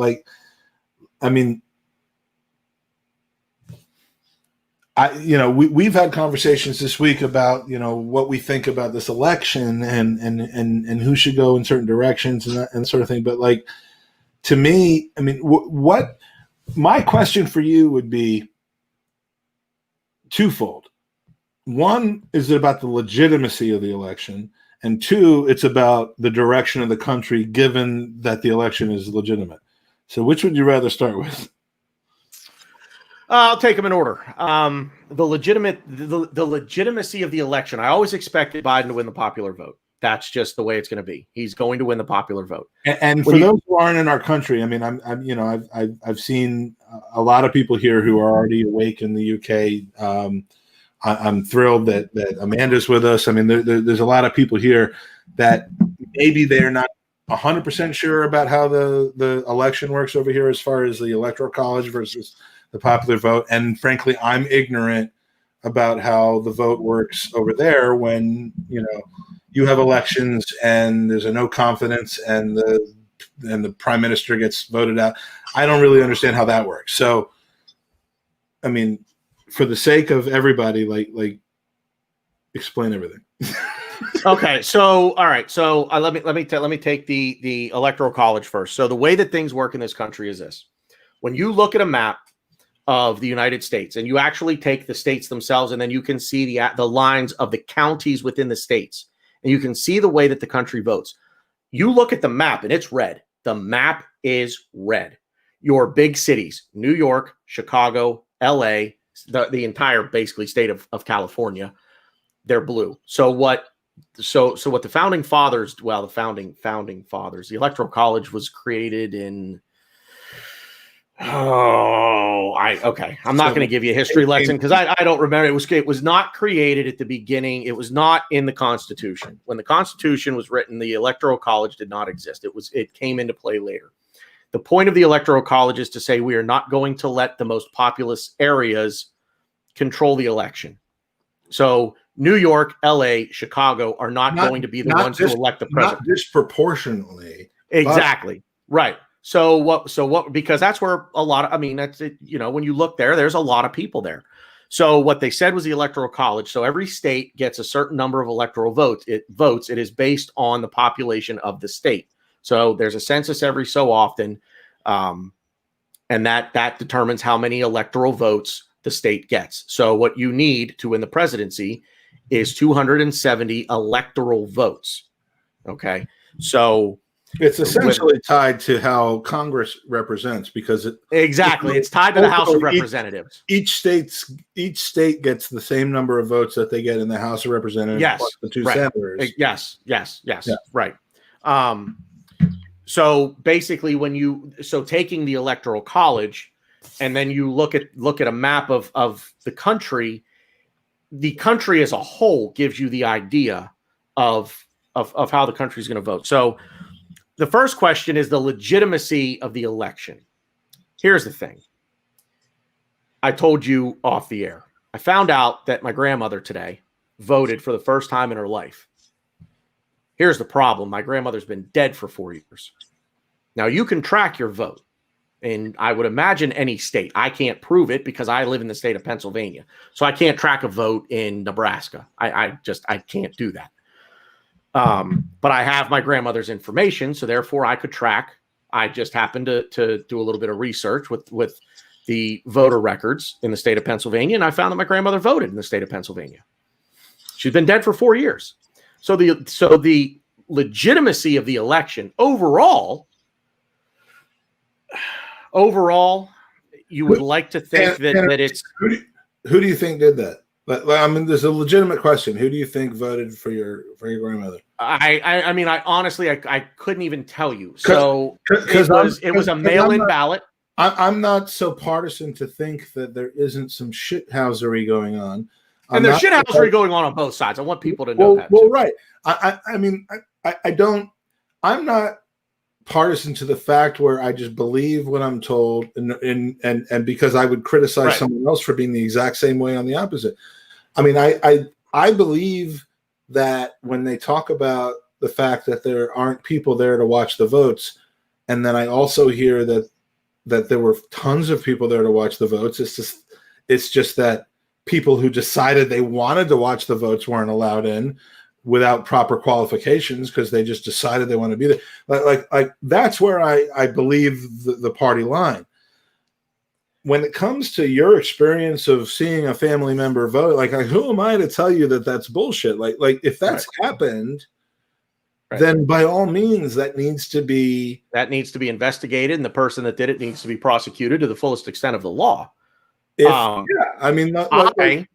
we've had conversations this week about, what we think about this election and who should go in certain directions and that sort of thing. But to me, what my question for you would be twofold. One, is it about the legitimacy of the election? And two, it's about the direction of the country, given that the election is legitimate. So which would you rather start with? I'll take them in order. The legitimacy of the election. I always expected Biden to win the popular vote. That's just the way it's going to be. He's going to win the popular vote. And for those who aren't in our country, I've seen a lot of people here who are already awake in the UK. I'm thrilled that Amanda's with us. There's a lot of people here that maybe they're not 100% sure about how the election works over here as far as the Electoral College versus the popular vote. And frankly, I'm ignorant about how the vote works over there when, you have elections and there's a no confidence and the prime minister gets voted out. I don't really understand how that works. So, for the sake of everybody, explain everything. Okay. So, all right. So let me take the Electoral College first. So the way that things work in this country is this: when you look at a map of the United States and you actually take the states themselves, and then you can see the lines of the counties within the states, and you can see the way that the country votes. You look at the map and it's red. The map is red. Your big cities, New York, Chicago, LA, the entire basically state of California, they're blue. So what the founding fathers, the founding fathers, the Electoral College was created in I'm not going to give you a history lesson because I don't remember. It was not created at the beginning. It was not in the Constitution. When the Constitution was written, the Electoral College did not exist. It came into play later. The point of the Electoral College is to say we are not going to let the most populous areas control the election. So New York, LA, Chicago are not going to be the ones who elect the president. Not disproportionately. Exactly. Right. So what, because that's where a lot of, that's it, when you look there's a lot of people there. So what they said was the Electoral College. So every state gets a certain number of electoral votes. It is based on the population of the state. So there's a census every so often, and that determines how many electoral votes the state gets. So what you need to win the presidency is 270 electoral votes. Okay, so it's essentially tied to how Congress represents, because it's tied to the House of Representatives. Each state gets the same number of votes that they get in the House of Representatives. Yes, plus the two right. senators. Yes, right. So basically, taking the Electoral College, and then you look at a map of the country as a whole gives you the idea of how the country is going to vote. So the first question is the legitimacy of the election. Here's the thing. I told you off the air. I found out that my grandmother today voted for the first time in her life. Here's the problem. My grandmother's been dead for 4 years. Now, you can track your vote, and I would imagine any state. I can't prove it because I live in the state of Pennsylvania. So I can't track a vote in Nebraska. I can't do that. But I have my grandmother's information, so therefore I could track. I just happened to do a little bit of research with the voter records in the state of Pennsylvania, and I found that my grandmother voted in the state of Pennsylvania. She's been dead for 4 years. So the legitimacy of the election overall, you would like to think that it's who do you think did that? But I mean, there's a legitimate question. Who do you think voted for your grandmother? I mean, I honestly couldn't even tell you. So it was a mail-in ballot. I'm not so partisan to think that there isn't some shithousery going on. And there's shithousery going on both sides. I want people to know that. Well, right. I mean, I don't. I'm not partisan to the fact where I just believe what I'm told, and because I would criticize someone else for being the exact same way on the opposite. I mean, I believe that when they talk about the fact that there aren't people there to watch the votes, and then I also hear that there were tons of people there to watch the votes. It's just that people who decided they wanted to watch the votes weren't allowed in without proper qualifications because they just decided they want to be there. Like that's where I believe the party line. When it comes to your experience of seeing a family member vote, like who am I to tell you that that's bullshit? Like if that's happened, then by all means that needs to be investigated, and the person that did it needs to be prosecuted to the fullest extent of the law. I mean, and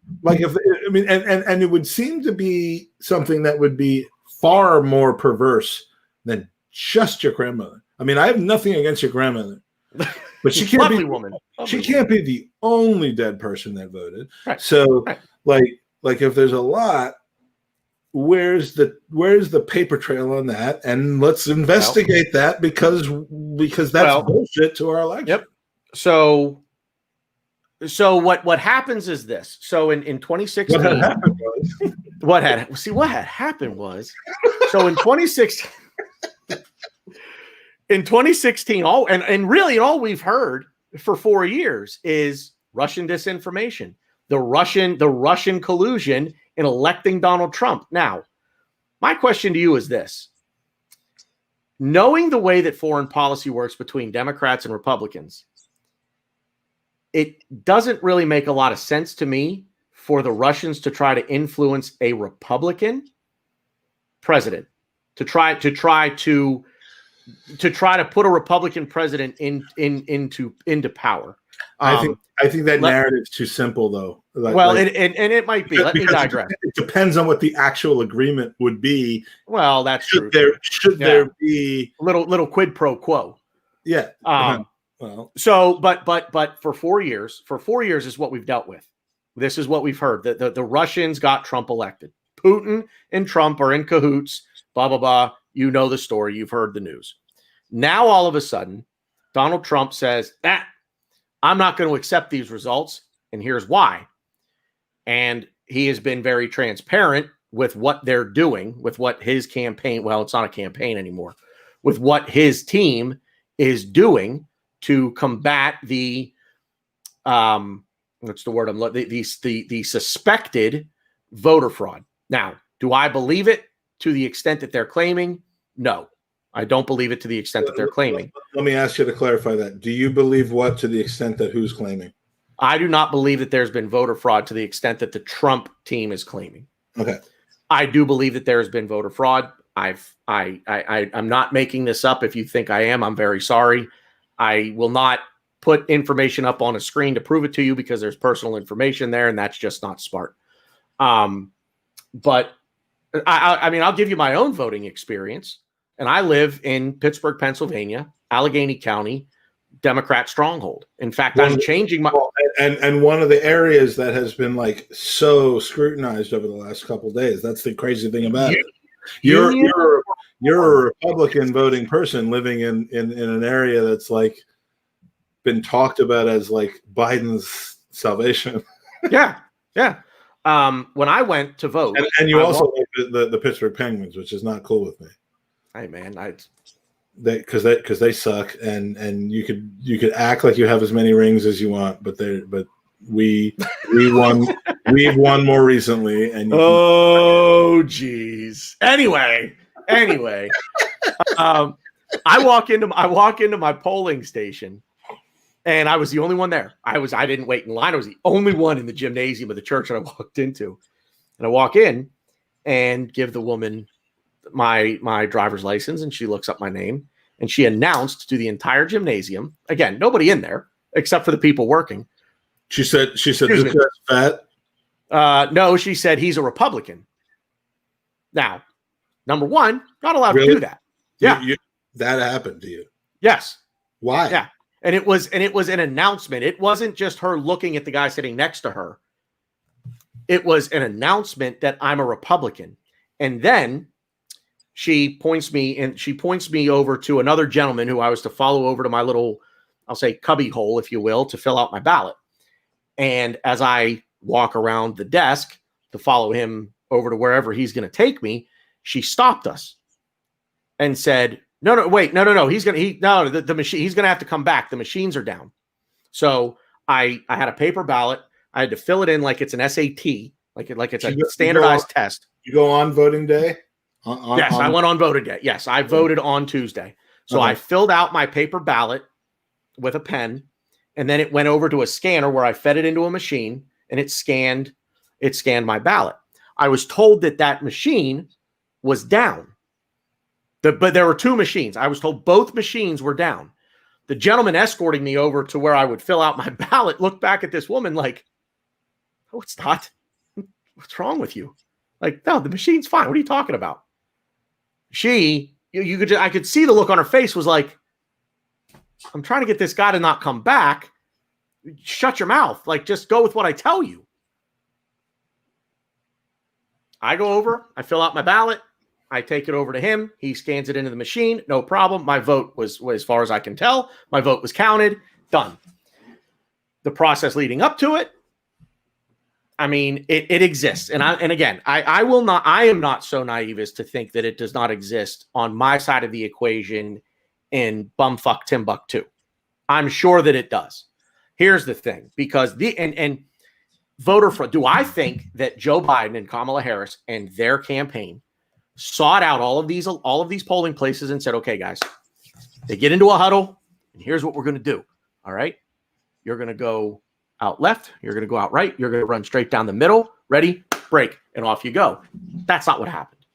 it would seem to be something that would be far more perverse than just your grandmother. I mean, I have nothing against your grandmother, but she can't be woman. She can't be the only dead person that voted. Right. So, like if there's a lot, where's the paper trail on that? And let's investigate that because that's bullshit to our election. Yep. So what happens is this. So in 2016, what had happened was, so in 2016, all we've heard for 4 years is Russian disinformation, the Russian collusion in electing Donald Trump. Now, my question to you is this: knowing the way that foreign policy works between Democrats and Republicans, it doesn't really make a lot of sense to me for the Russians to try to influence a Republican president, to try to put a Republican president into power. I think that narrative's too simple, though. It might be. Let me digress. It depends on what the actual agreement would be. Well, that's true. There be little quid pro quo? Yeah. So, but for 4 years is what we've dealt with. This is what we've heard. The Russians got Trump elected. Putin and Trump are in cahoots. Blah blah blah. You know the story. You've heard the news. Now all of a sudden, Donald Trump says, I'm not going to accept these results, and here's why. And he has been very transparent with what they're doing, with what his campaign. Well, it's not a campaign anymore. With what his team is doing to combat the That's the word I'm looking. The suspected voter fraud. Now, do I believe it to the extent that they're claiming? No, I don't believe it to the extent that they're claiming. Let me ask you to clarify that. Do you believe what to the extent that who's claiming? I do not believe that there's been voter fraud to the extent that the Trump team is claiming. Okay. I do believe that there has been voter fraud. I'm not making this up. If you think I am, I'm very sorry. I will not put information up on a screen to prove it to you because there's personal information there, and that's just not smart. But I mean, I'll give you my own voting experience. And I live in Pittsburgh, Pennsylvania, Allegheny County, Democrat stronghold. In fact, I'm changing my and one of the areas that has been like so scrutinized over the last couple of days. That's the crazy thing about it. You're a Republican voting person living in an area that's like been talked about as like Biden's salvation. Yeah. When I went to vote, and you also like the Pittsburgh Penguins, which is not cool with me. Hey man, because they suck, and you could act like you have as many rings as you want, but we've won more recently, and geez. Anyway, I walk into my polling station, and I was the only one there. I didn't wait in line. I was the only one in the gymnasium of the church that I walked into, and I walk in and give the woman my driver's license, and she looks up my name, and she announced to the entire gymnasium, again, nobody in there except for the people working. She said this guy's fat. No, she said he's a Republican. Now, number one, not allowed to do that. Yeah. That happened to you. Yes. Why? Yeah. And it was an announcement. It wasn't just her looking at the guy sitting next to her. It was an announcement that I'm a Republican. And then she points me over to another gentleman who I was to follow over to my little, I'll say, cubby hole, if you will, to fill out my ballot. And as I walk around the desk to follow him over to wherever he's going to take me, she stopped us and said, no, the machine, he's going to have to come back. The machines are down. So I had a paper ballot. I had to fill it in like it's an SAT, like it's a standardized test. You go on voting day? Yes, I went on voting day. Yes, I voted on Tuesday. So I filled out my paper ballot with a pen, and then it went over to a scanner where I fed it into a machine, and it scanned my ballot. I was told that machine was down. But there were two machines. I was told both machines were down. The gentleman escorting me over to where I would fill out my ballot looked back at this woman like, "Oh, it's not. What's wrong with you?" Like, "No, the machine's fine. What are you talking about?" I could see the look on her face was like, "I'm trying to get this guy to not come back. Shut your mouth. Like, just go with what I tell you." I go over, I fill out my ballot, I take it over to him. He scans it into the machine. No problem. My vote was as far as I can tell, my vote was counted. Done. The process leading up to it, I mean, it exists. And I am not so naive as to think that it does not exist on my side of the equation in bumfuck Timbuktu. I'm sure that it does. Here's the thing, because and voter fraud. Do I think that Joe Biden and Kamala Harris and their campaign sought out all of these polling places and said, "Okay, guys, they get into a huddle, and here's what we're going to do. All right, you're going to go out left, you're going to go out right, you're going to run straight down the middle, ready, break, and off you go." That's not what happened.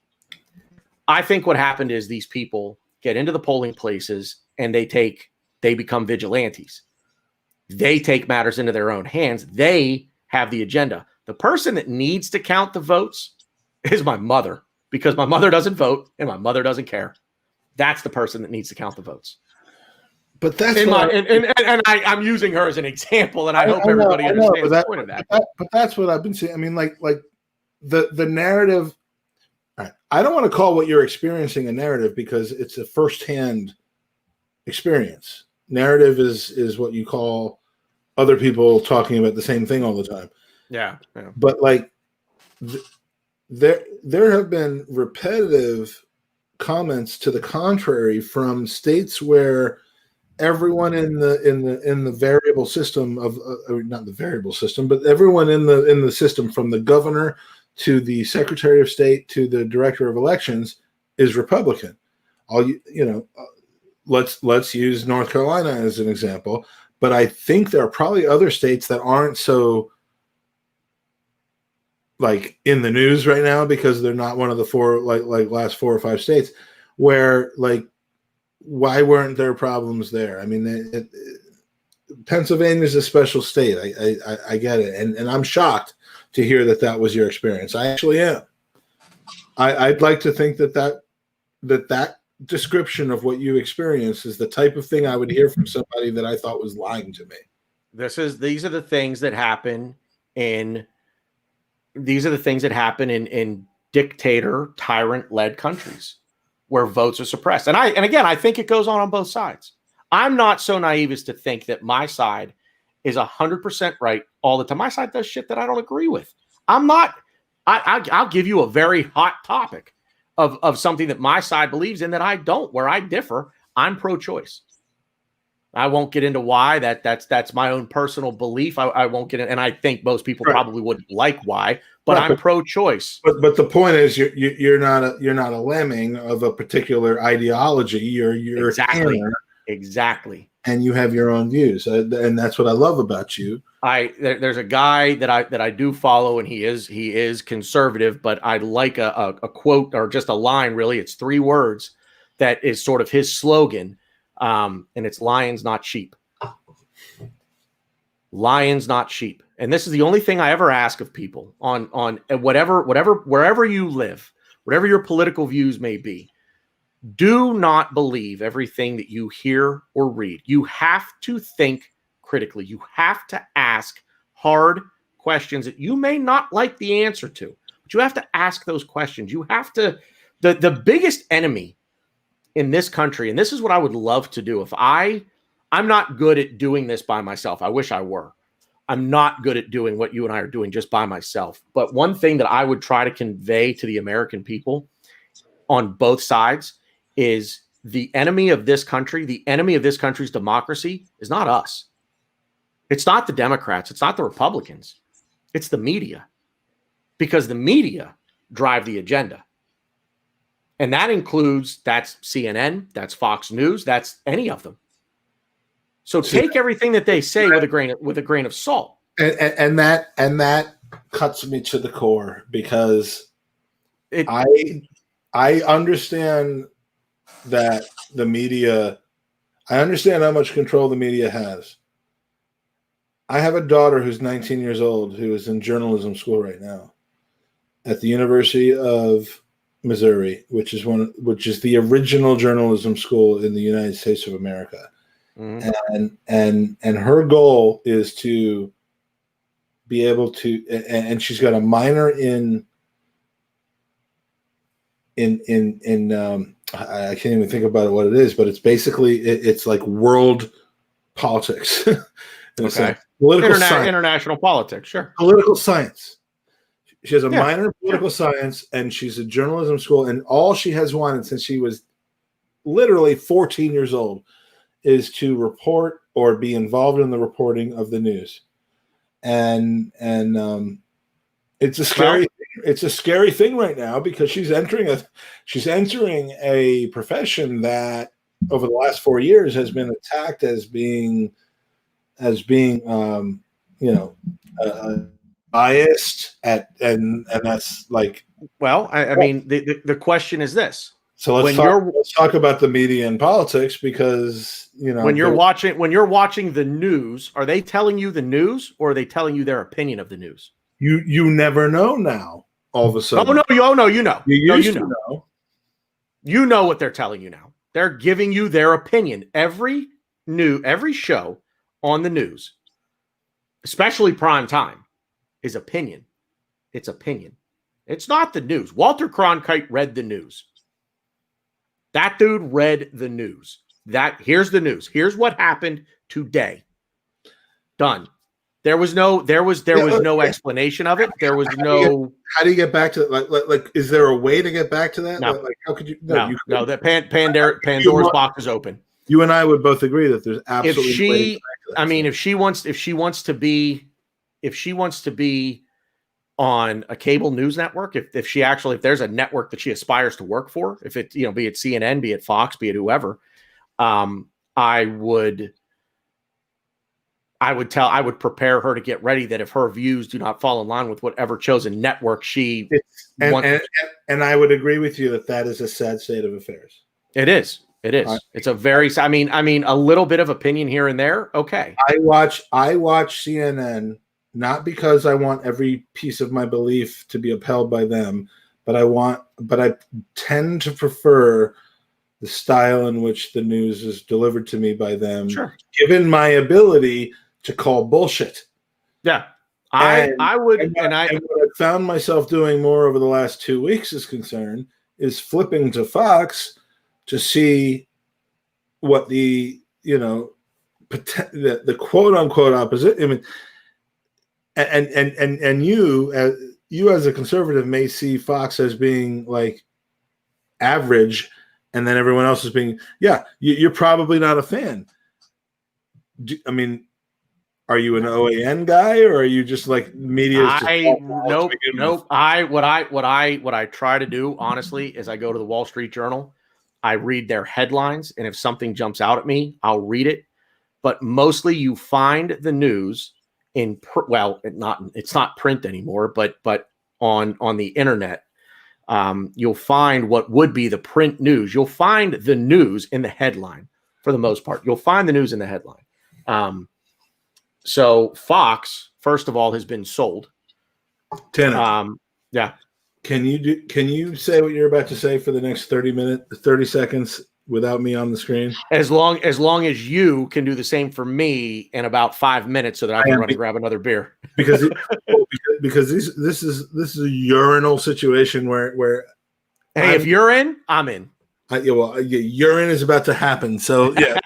I think what happened is these people get into the polling places and they become vigilantes. They take matters into their own hands. They have the agenda. The person that needs to count the votes is my mother, because my mother doesn't vote and my mother doesn't care. That's the person that needs to count the votes. But that's I'm using her as an example, and I hope everybody understands the point of that. But that's what I've been seeing. I mean, like the narrative. I don't want to call what you're experiencing a narrative, because it's a firsthand experience. Narrative is what you call other people talking about the same thing all the time. Yeah. But like, there have been repetitive comments to the contrary from states where everyone in the variable system of not the variable system, but everyone in the system, from the governor to the Secretary of State to the Director of Elections, is Republican. Let's use North Carolina as an example, but I think there are probably other states that aren't so like in the news right now because they're not one of the four like last 4 or 5 states where like why weren't there problems there? I mean, Pennsylvania is a special state. I get it, and I'm shocked to hear that was your experience. I actually am. I'd like to think that description of what you experienced is the type of thing I would hear from somebody that I thought was lying to me. These are the things that happen in dictator, tyrant-led countries where votes are suppressed. And again, I think it goes on both sides. I'm not so naive as to think that my side is 100% right all the time. My side does shit that I don't agree with. I'm not. I'll give you a very hot topic of something that my side believes in that I don't, where I differ. I'm pro-choice. I won't get into why. That's my own personal belief. I won't get in, and I think most people probably wouldn't like why, but I'm pro-choice. But the point is, you're not a lemming of a particular ideology. You're exactly, and you have your own views, and that's what I love about you. There's a guy that I do follow, and he is conservative, but I like a quote or just a line. Really, it's 3 words that is sort of his slogan. And it's lions, not sheep. Lions, not sheep. And this is the only thing I ever ask of people on wherever you live, whatever your political views may be. Do not believe everything that you hear or read. You have to think critically. You have to ask hard questions that you may not like the answer to, but you have to ask those questions. You have to, the biggest enemy in this country, and this is what I would love to do. I'm not good at doing this by myself. I wish I were. I'm not good at doing what you and I are doing just by myself. But one thing that I would try to convey to the American people on both sides is the enemy of this country, the enemy of this country's democracy is not us. It's not the Democrats. It's not the Republicans. It's the media, because the media drive the agenda. And that includes, that's CNN, that's Fox News, that's any of them. So take everything that they say with a grain of salt. And that cuts me to the core, because I understand that the media, I understand how much control the media has. I have a daughter who's 19 years old who is in journalism school right now at the University of Missouri, which is the original journalism school in the United States of America. Mm-hmm. And her goal is to be able to, and she's got a minor in I can't even think about what it is, but it's basically it's like world politics. Okay. Political science. International politics, sure. Political science. She has a minor in political science, and she's at journalism school, and all she has wanted since she was literally 14 years old is to report or be involved in the reporting of the news. And it's a scary thing right now, because she's entering a profession that over the last 4 years has been attacked as being biased and that's like, well, I mean, the question is this. So let's talk about the media and politics, because when you're watching the news, are they telling you the news, or are they telling you their opinion of the news? You never know now. All of a sudden, you know. You know what they're telling you now. They're giving you their opinion. Every show on the news, especially prime time, is opinion. It's opinion. It's not the news. Walter Cronkite read the news. That dude read the news. Here's the news. Here's what happened today. Done. There was no explanation of it. There was no. How do you get back to like? Is there a way to get back to that? No. Like how could you? No. The Pandora's box is open. You and I would both agree that there's absolutely if she wants to be on a cable news network, if there's a network that she aspires to work for, if it, be it CNN, be it Fox, be it whoever, I would prepare her to get ready that if her views do not fall in line with whatever chosen network she wants. And I would agree with you that is a sad state of affairs. It is. It's a very, a little bit of opinion here and there. Okay. I watch CNN not because I want every piece of my belief to be upheld by them, but I tend to prefer the style in which the news is delivered to me by them, sure, given my ability to call bullshit. Yeah. I would. What I found myself doing more over the last 2 weeks is concerned is flipping to Fox to see what the quote unquote opposite. I mean, and you as a conservative may see Fox as being like average, and then everyone else is being, you're probably not a fan. Are you an OAN guy, or are you just like media? Nope. What I try to do, honestly, is I go to the Wall Street Journal, I read their headlines, and if something jumps out at me, I'll read it. But mostly, you find the news it's not print anymore, but on the internet, you'll find what would be the print news. You'll find the news in the headline for the most part. You'll find the news in the headline. So Fox, first of all, has been sold. Tanner, yeah. Can you say what you're about to say for the next 30 seconds without me on the screen? As long as you can do the same for me in about 5 minutes, so that I can run and grab another beer. Because this is a urinal situation where hey, if you're in, I'm in. Urine is about to happen. So yeah.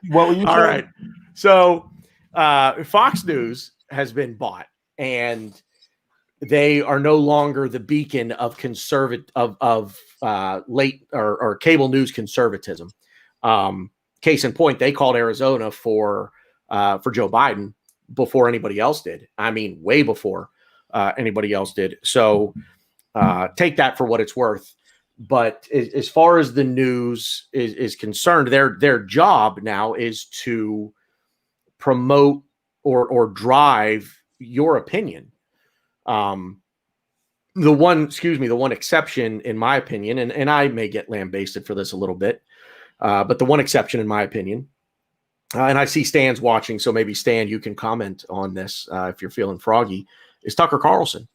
What were you? All right. So Fox News has been bought, and they are no longer the beacon of late or cable news conservatism. Case in point, they called Arizona for Joe Biden before anybody else did. I mean, way before anybody else did. So take that for what it's worth. But as far as the news is concerned, their job now is to promote or drive your opinion. The one exception, in my opinion, and I may get lambasted for this a little bit, but the one exception, in my opinion, and I see Stan's watching, so maybe Stan, you can comment on this if you're feeling froggy, is Tucker Carlson.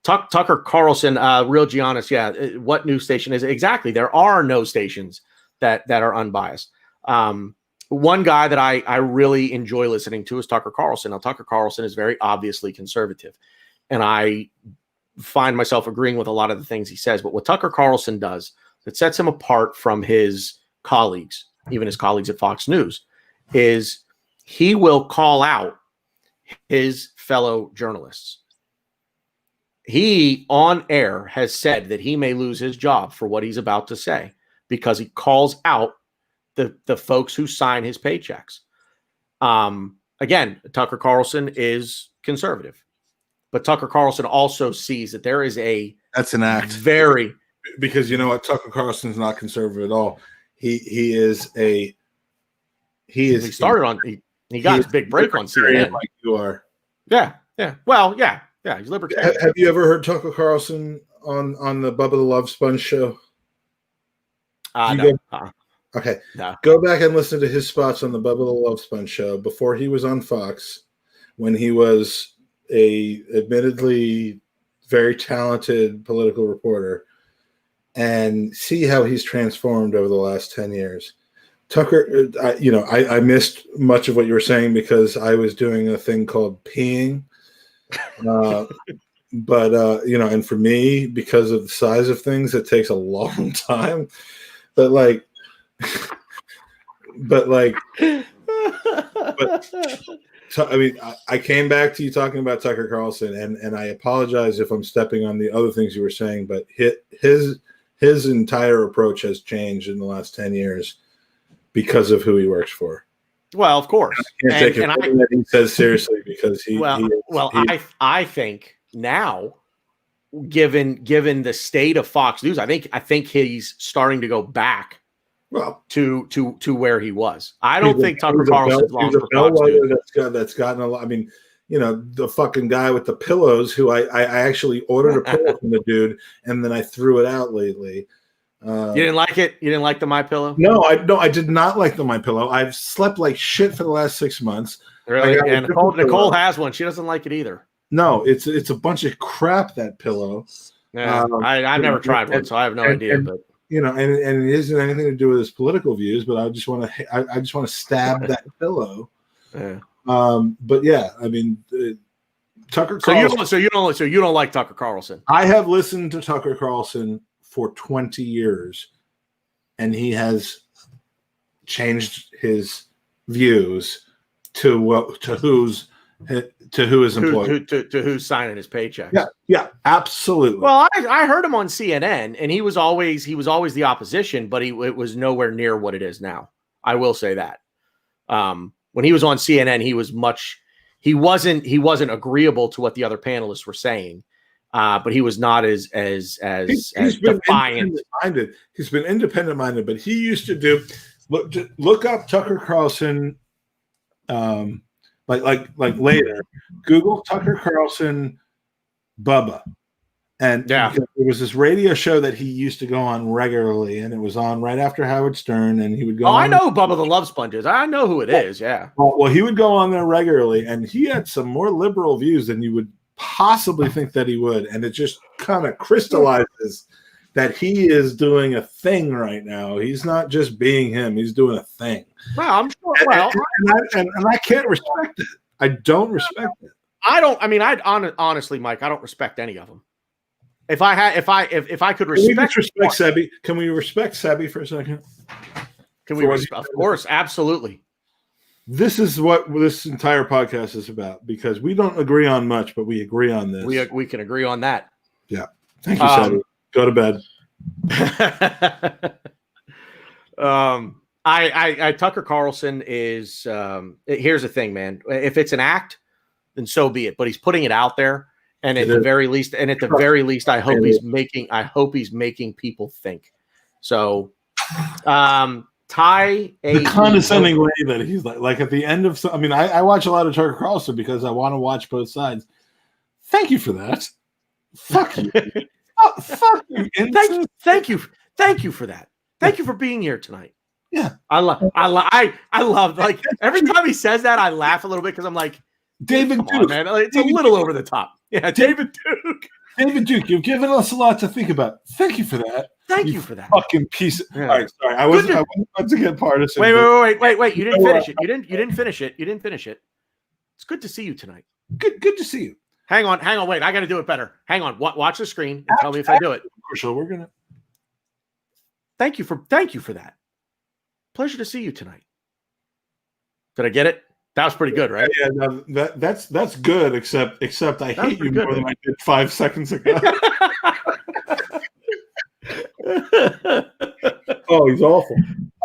Tucker Carlson, Real Giannis, what news station is it? Exactly. There are no stations that are unbiased. One guy that I really enjoy listening to is Tucker Carlson. Now, Tucker Carlson is very obviously conservative, and I find myself agreeing with a lot of the things he says. But what Tucker Carlson does that sets him apart from his colleagues, even his colleagues at Fox News, is he will call out his fellow journalists. He, on air, has said that he may lose his job for what he's about to say because he calls out the folks who sign his paychecks. Again, Tucker Carlson is conservative, but Tucker Carlson also sees that there is that's an act. Because you know what, Tucker Carlson's not conservative at all. He got his big break on CNN. Like you are. Yeah. Well, yeah. He's libertarian. Have you ever heard Tucker Carlson on the Bubba the Love Sponge show? No. Okay. No. Go back and listen to his spots on the Bubba the Love Sponge show before he was on Fox, when he was a admittedly very talented political reporter, and see how he's transformed over the last 10 years. Tucker, I missed much of what you were saying because I was doing a thing called peeing. And for me, because of the size of things, it takes a long time. I came back to you talking about Tucker Carlson, and I apologize if I'm stepping on the other things you were saying, but his his entire approach has changed in the last 10 years because of who he works for. Well, of course. I can't take anything that he says seriously because I think now, given the state of Fox News, I think he's starting to go back to where he was. I don't think Tucker Carlson's lost for Fox News. That's gotten a lot. I mean, the fucking guy with the pillows who I actually ordered a pillow from the dude and then I threw it out lately. You didn't like it? You didn't like the MyPillow? No, I did not like the MyPillow. I've slept like shit for the last 6 months. Really? And Nicole has one. She doesn't like it either. No, it's a bunch of crap, that pillow. Yeah, I've never tried one, so I have no idea. But and it isn't anything to do with his political views, but I just want to stab that pillow. Yeah. But yeah, I mean, Tucker Carlson. So you don't like Tucker Carlson? I have listened to Tucker Carlson for 20 years, and he has changed his views to who is employed, to who's signing his paychecks. Yeah, absolutely. Well, I heard him on CNN, and he was always the opposition, but it was nowhere near what it is now. I will say that. When he was on CNN, he wasn't agreeable to what the other panelists were saying, but he was not as defiant. He's been independent minded, but he used to look up Tucker Carlson, like later. Google Tucker Carlson, Bubba, and there was this radio show that he used to go on regularly, and it was on right after Howard Stern, and he would go. Oh, I know Bubba the Love Sponges. I know who it is. Yeah. Well, he would go on there regularly, and he had some more liberal views than you would possibly think that he would, and it just kind of crystallizes that he is doing a thing right now. He's not just being him; he's doing a thing. Well, I'm sure. And I can't respect it. I don't respect it. Honestly, Mike, I don't respect any of them. If I could respect Sebi, can we respect Sebi for a second? Of course, absolutely. This is what this entire podcast is about, because we don't agree on much, but we agree on this. We can agree on that. Yeah. Thank you, Sebi. Go to bed. Tucker Carlson is here's the thing, man. If it's an act, then so be it. But he's putting it out there, and at the very least, I hope he's making people think. So, the condescending way that he's like at the end of. I mean, I watch a lot of Tucker Carlson because I want to watch both sides. Thank you for that. Fuck you. Fuck you. Thank you for that. Thank you for being here tonight. Yeah, I love like every time he says that, I laugh a little bit because I'm like, David Duke, man, it's a little over the top. Yeah, David Duke, you've given us a lot to think about. Thank you for that. Thank you for that. Fucking piece. Yeah. All right, sorry, I wasn't about to get partisan. Wait. You didn't finish it. You didn't finish it. It's good to see you tonight. Good to see you. Hang on. Wait, I got to do it better. Hang on. Watch the screen and tell me if I do it. So we're gonna. Thank you for that. Pleasure to see you tonight. Did I get it? That was pretty good, right? Yeah, no, that's good. Except I hate you more than I did 5 seconds ago. Oh, he's awful.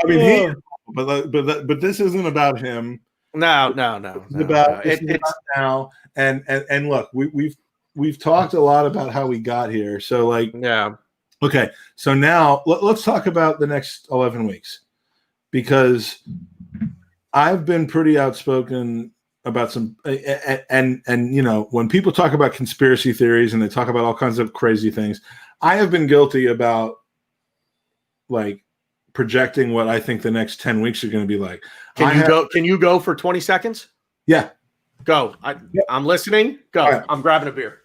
I mean, but this isn't about him. No. It's about now. And look, we've talked a lot about how we got here. So okay. So now let's talk about the next 11 weeks, because I've been pretty outspoken about some, and when people talk about conspiracy theories and they talk about all kinds of crazy things, I have been guilty about projecting what I think the next 10 weeks are going to be like. Can you go for 20 seconds? Yeah. Go. I'm listening. Go. Right. I'm grabbing a beer.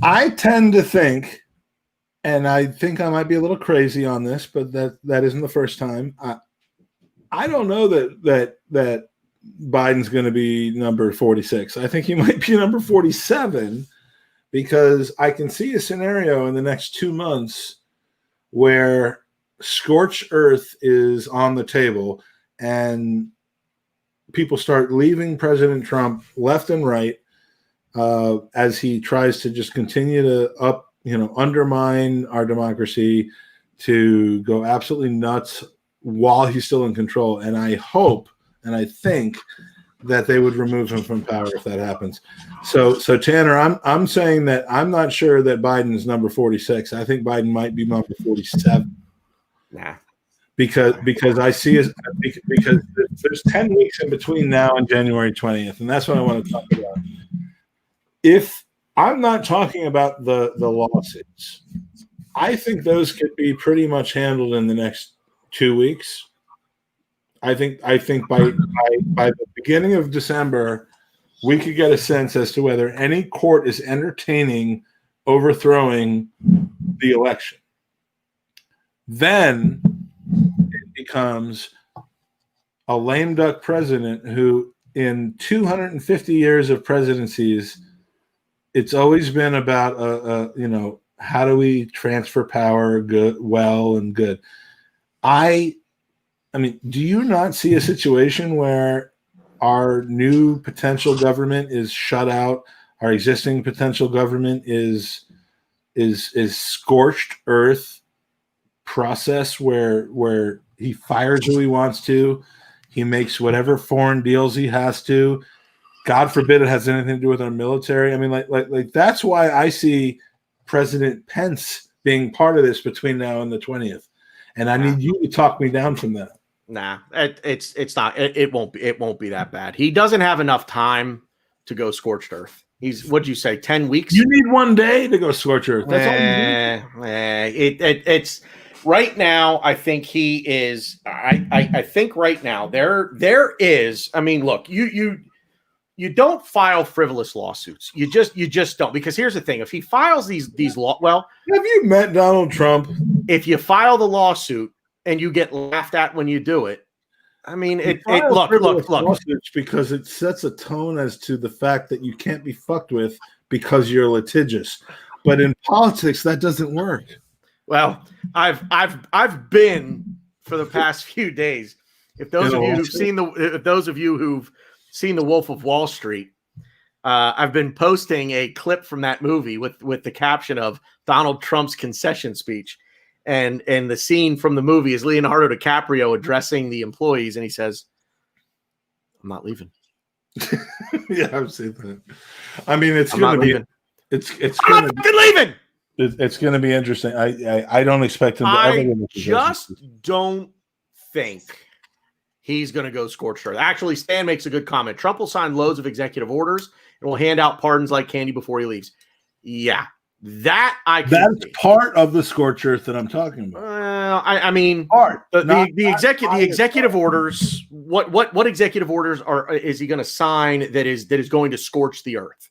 I tend to think, and I think I might be a little crazy on this, but that isn't the first time. I don't know that Biden's going to be number 46. I think he might be number 47, because I can see a scenario in the next 2 months where scorched earth is on the table and people start leaving President Trump left and right as he tries to just continue to undermine our democracy, to go absolutely nuts while he's still in control. And I hope and I think that they would remove him from power if that happens. So Tanner, I'm saying that I'm not sure that Biden's number 46. I think Biden might be number 47. Nah. Because I see it because there's 10 weeks in between now and January 20th, and that's what I want to talk about. If I'm not talking about the lawsuits, I think those could be pretty much handled in the next 2 weeks. I think by the beginning of December, we could get a sense as to whether any court is entertaining overthrowing the election. Then it becomes a lame duck president who, in 250 years of presidencies, it's always been about how do we transfer power well and good. I mean, do you not see a situation where our new potential government is shut out? Our existing potential government is scorched earth process where he fires who he wants to, he makes whatever foreign deals he has to. God forbid it has anything to do with our military. I mean, like that's why I see President Pence being part of this between now and the 20th. And I need you to talk me down from that. Nah, it's not. It won't be that bad. He doesn't have enough time to go scorched earth. He's, what'd you say, 10 weeks? You need 1 day to go scorched earth. That's all you need. It's right now. I think he is. I think right now there is. I mean, look, you don't file frivolous lawsuits. You just don't, because here's the thing: if he files these have you met Donald Trump? If you file the lawsuit and you get laughed at when you do it, I mean, look. Lawsuits because it sets a tone as to the fact that you can't be fucked with because you're litigious. But in politics, that doesn't work. Well, I've been for the past few days. If those of you who've seen The Wolf of Wall Street, I've been posting a clip from that movie with the caption of Donald Trump's concession speech. And the scene from the movie is Leonardo DiCaprio addressing the employees, and he says, "I'm not leaving." Yeah, I've seen that. I mean, it's going to be it's going to be interesting. I don't expect him to ever win. Just don't think he's going to go scorched earth. Actually, Stan makes a good comment. Trump will sign loads of executive orders and will hand out pardons like candy before he leaves. Yeah. That's part of the scorched earth that I'm talking about. I mean, the executive orders. What executive orders is he going to sign that is going to scorch the earth?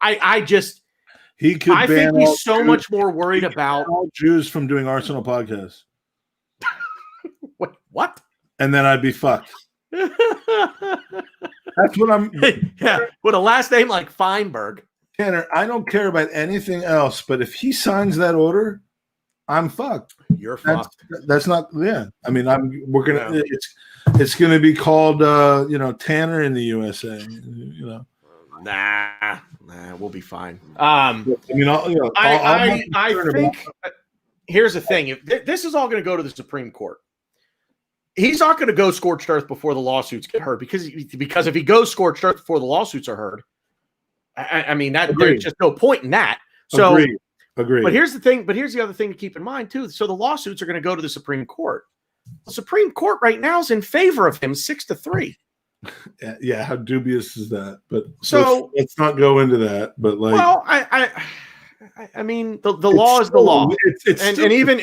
I think he's so much more worried about all Jews from doing Arsenal podcasts. What? And then I'd be fucked. That's what I'm. Yeah, with a last name like Feinberg. Tanner, I don't care about anything else, but if he signs that order, I'm fucked. You're fucked. That's not. Yeah, I mean, we're gonna. Yeah. It's gonna be called, Tanner in the USA. Nah, we'll be fine. I think. Here's the thing: if this is all going to go to the Supreme Court, he's not going to go scorched earth before the lawsuits get heard, because if he goes scorched earth before the lawsuits are heard. I mean, there's just no point in that. So, Agreed. But here's the thing. But here's the other thing to keep in mind too. So the lawsuits are going to go to the Supreme Court. The Supreme Court right now is in favor of him 6-3. Yeah, how dubious is that? But so let's not go into that. But I mean, the law is the law. And even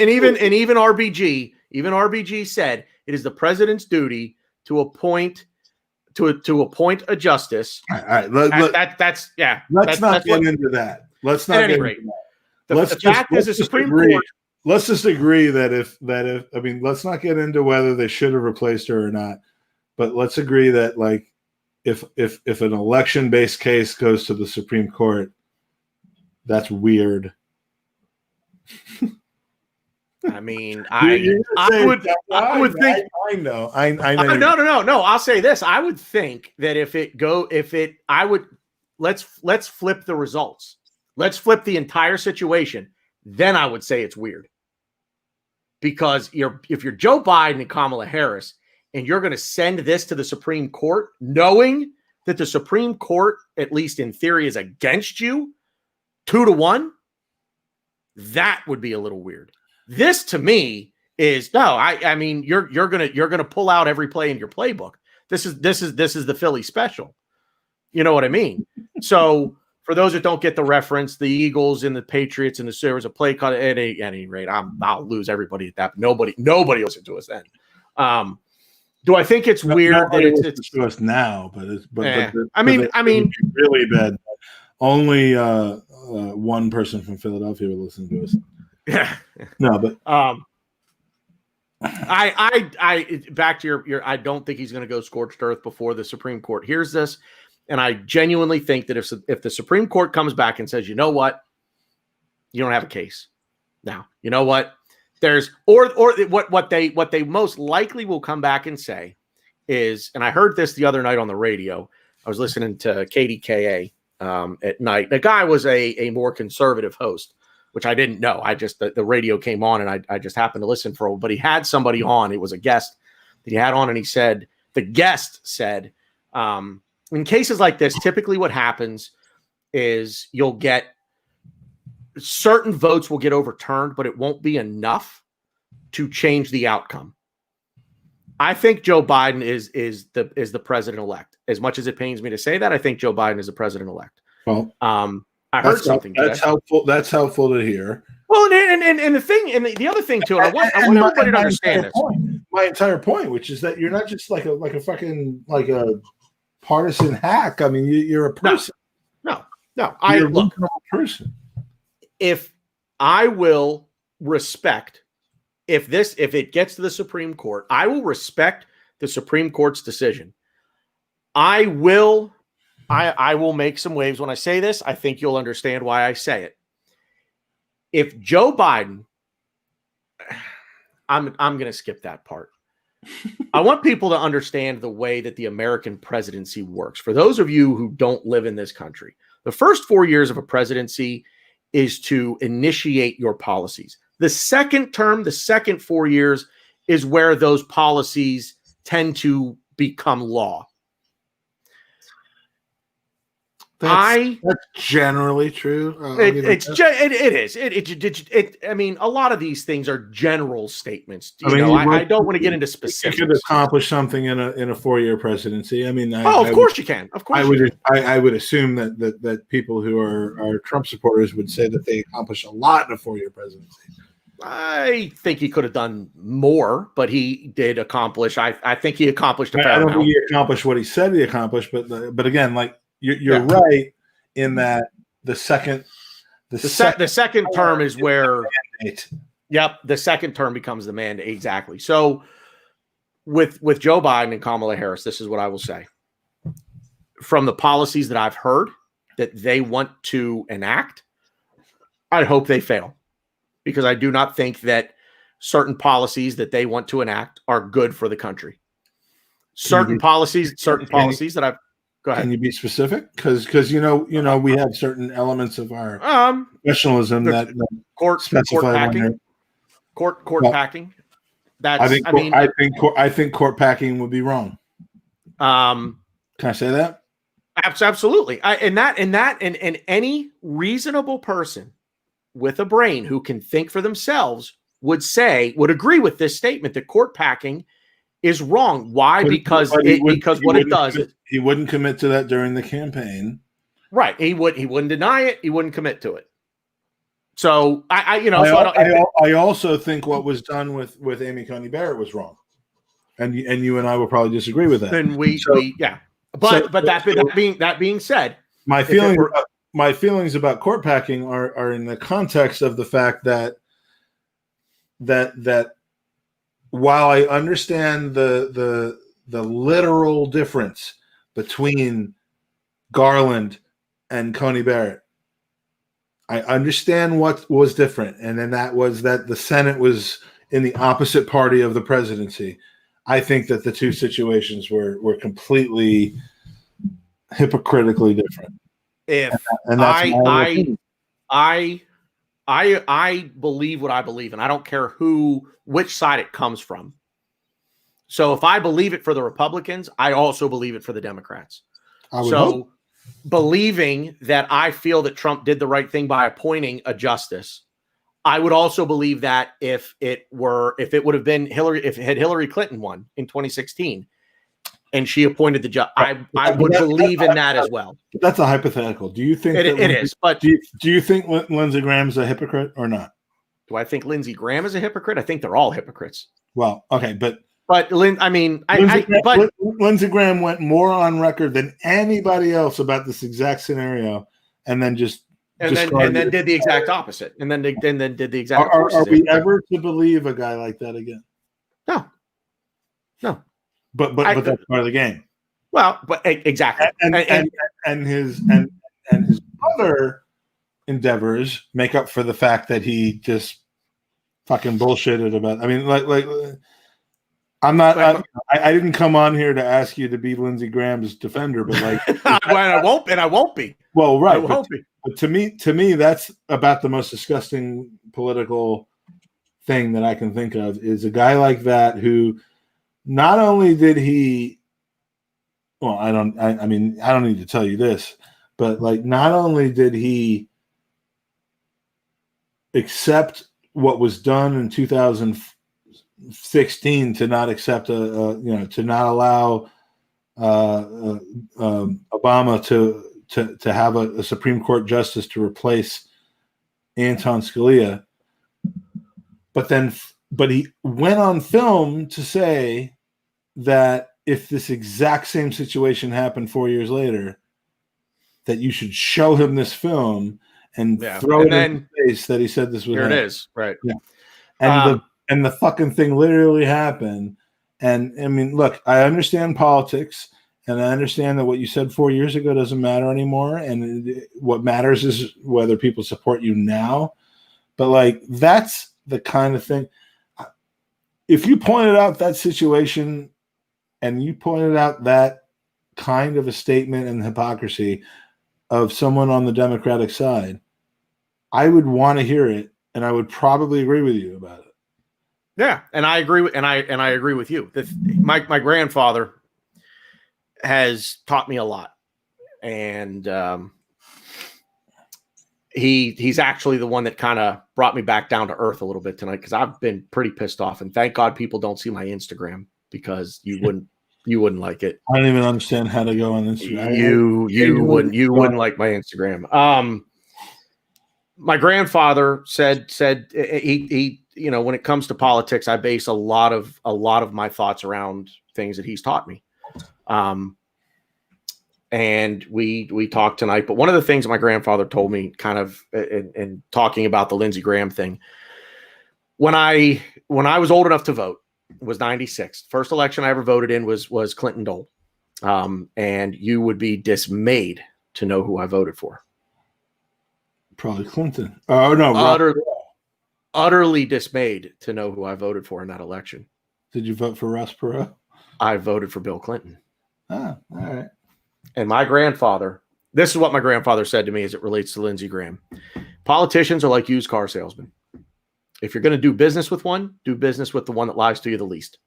RBG said it is the president's duty to appoint a justice. All right. Let's not get into that. Let's not get into that. The fact is, the Supreme Court. Let's just agree that if let's not get into whether they should have replaced her or not. But let's agree that, like, if an election-based case goes to the Supreme Court, that's weird. I mean, I would think. I know. No. I'll say this. I would think that let's flip the results. Let's flip the entire situation. Then I would say it's weird. because if you're Joe Biden and Kamala Harris and you're going to send this to the Supreme Court, knowing that the Supreme Court, at least in theory, is against you 2-1, that would be a little weird. This to me is no. I mean, you're gonna pull out every play in your playbook. This is the Philly special. You know what I mean? So for those that don't get the reference, the Eagles and the Patriots and there was a play call at any rate. I'll lose everybody at that. Nobody listen to us then. Do I think it's weird that it's to us now? I mean, really bad. Only one person from Philadelphia would listen to us. Yeah. No, but I back to your I don't think he's going to go scorched earth before the Supreme Court hears this, and I genuinely think that if the Supreme Court comes back and says, you know what, you don't have a case now. You know what, there's or what they most likely will come back and say is, and I heard this the other night on the radio. I was listening to KDKA at night. The guy was a more conservative host, which I didn't know. I just, the radio came on and I just happened to listen for a while, but he had somebody on. It was a guest that he had on, and he said, the guest said, in cases like this, typically what happens is you'll get certain votes will get overturned, but it won't be enough to change the outcome. I think Joe Biden is the president-elect. As much as it pains me to say that, I think Joe Biden is the president-elect. Well, I heard something. That's helpful. That's helpful to hear. Well, and the thing, and the other thing too, I want everybody to understand this. My entire point, which is that you're not just like a fucking like a partisan hack. I mean, you're a person. No. You're Look, a person. If I will respect, if it gets to the Supreme Court, I will respect the Supreme Court's decision. I will make some waves when I say this. I think you'll understand why I say it. If Joe Biden, I'm going to skip that part. I want people to understand the way that the American presidency works. For those of you who don't live in this country, the first 4 years of a presidency is to initiate your policies. The second term, the second 4 years, is where those policies tend to become law. That's generally true. It is. I mean, a lot of these things are general statements. I don't want to get into specifics. You could accomplish something in a 4-year presidency. I mean, of course you can. Of course, I would assume that people who are Trump supporters would say that they accomplish a lot in a 4-year presidency. I think he could have done more, but he did accomplish. I think he accomplished a fair amount. I don't think he accomplished what he said he accomplished, but again, like. You're right in that the second term is where the second term becomes the mandate. Exactly. So with Joe Biden and Kamala Harris, this is what I will say. From the policies that I've heard that they want to enact, I hope they fail, because I do not think that certain policies that they want to enact are good for the country. Certain policies that I've Go ahead. Can you be specific? Because we have certain elements of our professionalism that court packing. Packing. I think court packing would be wrong. Can I say that? Absolutely. And any reasonable person with a brain who can think for themselves would agree with this statement that court packing is wrong. Why? Because what it does is he wouldn't commit to that during the campaign. Right. He wouldn't deny it. He wouldn't commit to it. So I also think what was done with Amy Coney Barrett was wrong. And you and I will probably disagree with that. Then that being said, my feelings about court packing are in the context of the fact that while I understand the literal difference between Garland and Coney Barrett, I understand what was different, and then that was that the Senate was in the opposite party of the presidency. I think that the two situations were completely hypocritically different. If I believe what I believe, and I don't care which side it comes from. So if I believe it for the Republicans, I also believe it for the Democrats. So believing that I feel that Trump did the right thing by appointing a justice, I would also believe that if it would have been Hillary Clinton won in 2016 and she appointed the judge, I would believe in that as well. That's a hypothetical. Do you think it is? But do you think Lindsey Graham's a hypocrite or not? Do I think Lindsey Graham is a hypocrite? I think they're all hypocrites. Well, okay, but Lindsey Graham went more on record than anybody else about this exact scenario, and then did the exact opposite, and then did the exact. Are we ever to believe a guy like that again? No. But that's part of the game. Well, but exactly, and his other endeavors make up for the fact that he just fucking bullshitted about. I mean, like I'm not. I didn't come on here to ask you to be Lindsey Graham's defender, but like, I won't be. Well, right, I won't be. But to me, that's about the most disgusting political thing that I can think of is a guy like that who not only did he. Well, I don't need to tell you this, but like, not only did he accept what was done in 2016 to not accept to not allow Obama to have a Supreme Court justice to replace Anton Scalia, but he went on film to say that if this exact same situation happened 4 years later, that you should show him this film and throw it in his face that he said this was. Here it is, right? Yeah, and the fucking thing literally happened. And I mean, look, I understand politics, and I understand that what you said 4 years ago doesn't matter anymore, and what matters is whether people support you now. But like, that's the kind of thing. If you pointed out that situation, and you pointed out that kind of a statement and hypocrisy of someone on the Democratic side, I would want to hear it, and I would probably agree with you about it. Yeah, and I agree with I agree with you. My grandfather has taught me a lot, and he's actually the one that kind of brought me back down to earth a little bit tonight, because I've been pretty pissed off, and thank God people don't see my Instagram, because you wouldn't like it. I don't even understand how to go on Instagram. You wouldn't like my Instagram. My grandfather said he when it comes to politics, I base a lot of my thoughts around things that he's taught me. And we talked tonight, but one of the things that my grandfather told me, kind of in talking about the Lindsey Graham thing, when I was old enough to vote, was 96. First election I ever voted in was Clinton Dole. And you would be dismayed to know who I voted for. Probably Clinton. Oh, no. Utterly dismayed to know who I voted for in that election. Did you vote for Ross Perot? I voted for Bill Clinton. Ah, all right. And my grandfather, this is what my grandfather said to me as it relates to Lindsey Graham. Politicians are like used car salesmen. If you're going to do business with one, do business with the one that lies to you the least.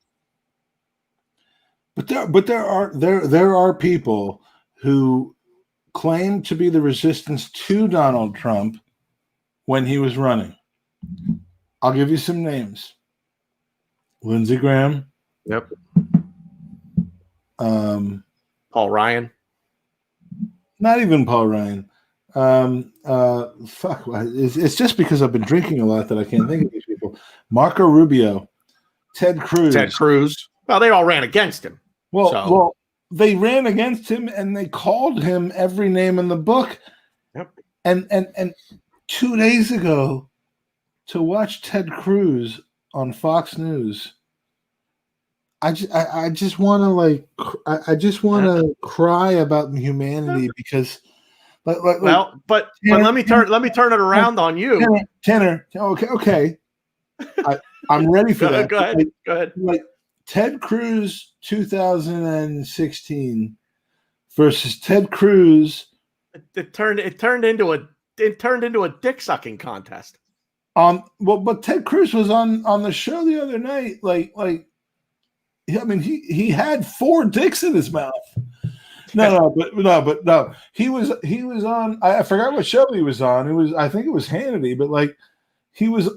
But there are people who claim to be the resistance to Donald Trump when he was running. I'll give you some names. Lindsey Graham. Yep. Paul Ryan. Not even Paul Ryan. Fuck. It's just because I've been drinking a lot that I can't think of these people. Marco Rubio. Ted Cruz. Well, they all ran against him. Well, they ran against him and they called him every name in the book. Yep. And 2 days ago, to watch Ted Cruz on Fox News, I just want to cry about humanity, because but let me turn it around on you, Tanner. Okay. I'm ready for that. Go ahead. Like Ted Cruz 2016 versus Ted Cruz. It turned into a dick sucking contest. But Ted Cruz was on the show the other night. I mean, he had 4 dicks in his mouth. No. He was on. I forgot what show he was on. I think it was Hannity, but like he was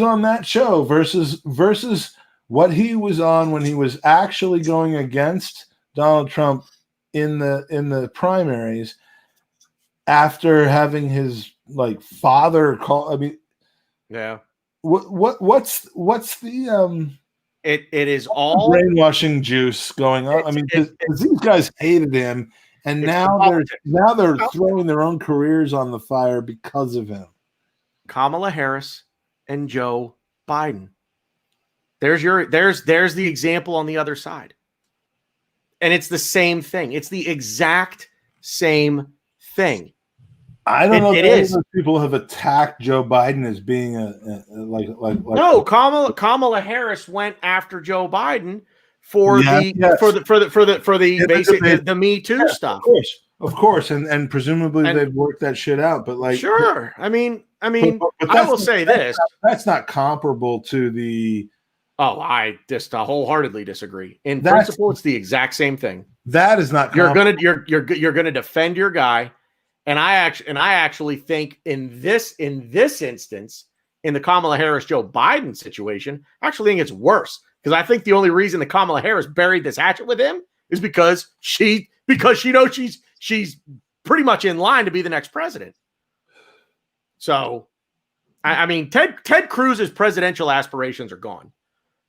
on that show versus what he was on when he was actually going against Donald Trump in the primaries after having his like father call. I mean, yeah. What's the it is all brainwashing juice going on? I mean, because these guys hated him, and now they're throwing their own careers on the fire because of him. Kamala Harris and Joe Biden. There's the example on the other side. And it's the same thing. It's the exact same thing. I don't know if any of those people have attacked Joe Biden as being No, Kamala Harris went after Joe Biden for the Me Too stuff. Of course, and presumably they've worked that shit out. But like, sure. I mean, I will say this: that's not comparable to the. Oh, I just wholeheartedly disagree. In principle, it's the exact same thing. That is not. You're gonna defend your guy, and I actually think in this instance, in the Kamala Harris Joe Biden situation, I actually think it's worse because I think the only reason that Kamala Harris buried this hatchet with him is because she knows she's pretty much in line to be the next president. So, I mean, Ted Cruz's presidential aspirations are gone.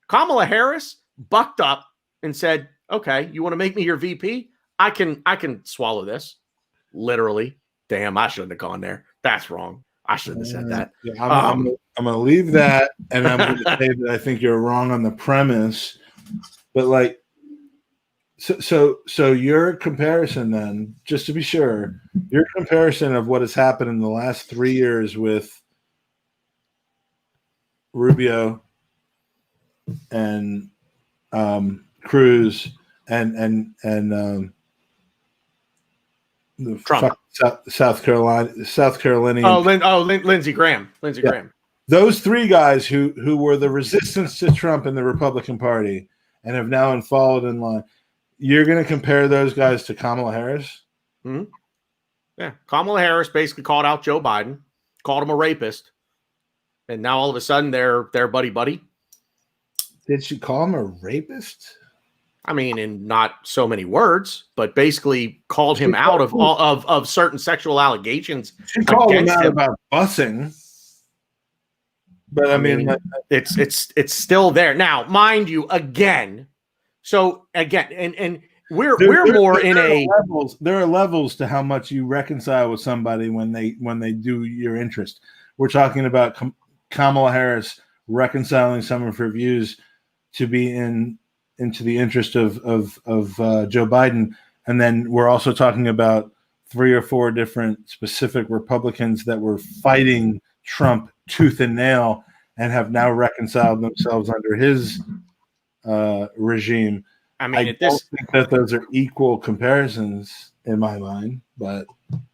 Kamala Harris bucked up and said, "Okay, you want to make me your VP? I can swallow this." Literally. Damn, I shouldn't have gone there. That's wrong. I shouldn't have said that. Yeah, I'm going to leave that, and I'm going to say that I think you're wrong on the premise. But like, so your comparison then, just to be sure, your comparison of what has happened in the last 3 years with Rubio and Cruz and the Trump. South Carolina. Lindsey Graham. Graham. Those 3 guys who were the resistance to Trump in the Republican Party and have now followed in line. You're going to compare those guys to Kamala Harris? Mm-hmm. Yeah, Kamala Harris basically called out Joe Biden, called him a rapist, and now all of a sudden they're buddy. Did she call him a rapist? I mean, in not so many words, but basically called him out of certain sexual allegations. She called him out about busing. But I mean it's still there. Now, mind you, again, and we're more in a levels. There are levels to how much you reconcile with somebody when they do your interest. We're talking about Kamala Harris reconciling some of her views to be into the interest of Joe Biden, and then we're also talking about 3 or 4 different specific Republicans that were fighting Trump tooth and nail and have now reconciled themselves under his regime. I mean, I don't think that those are equal comparisons in my mind, but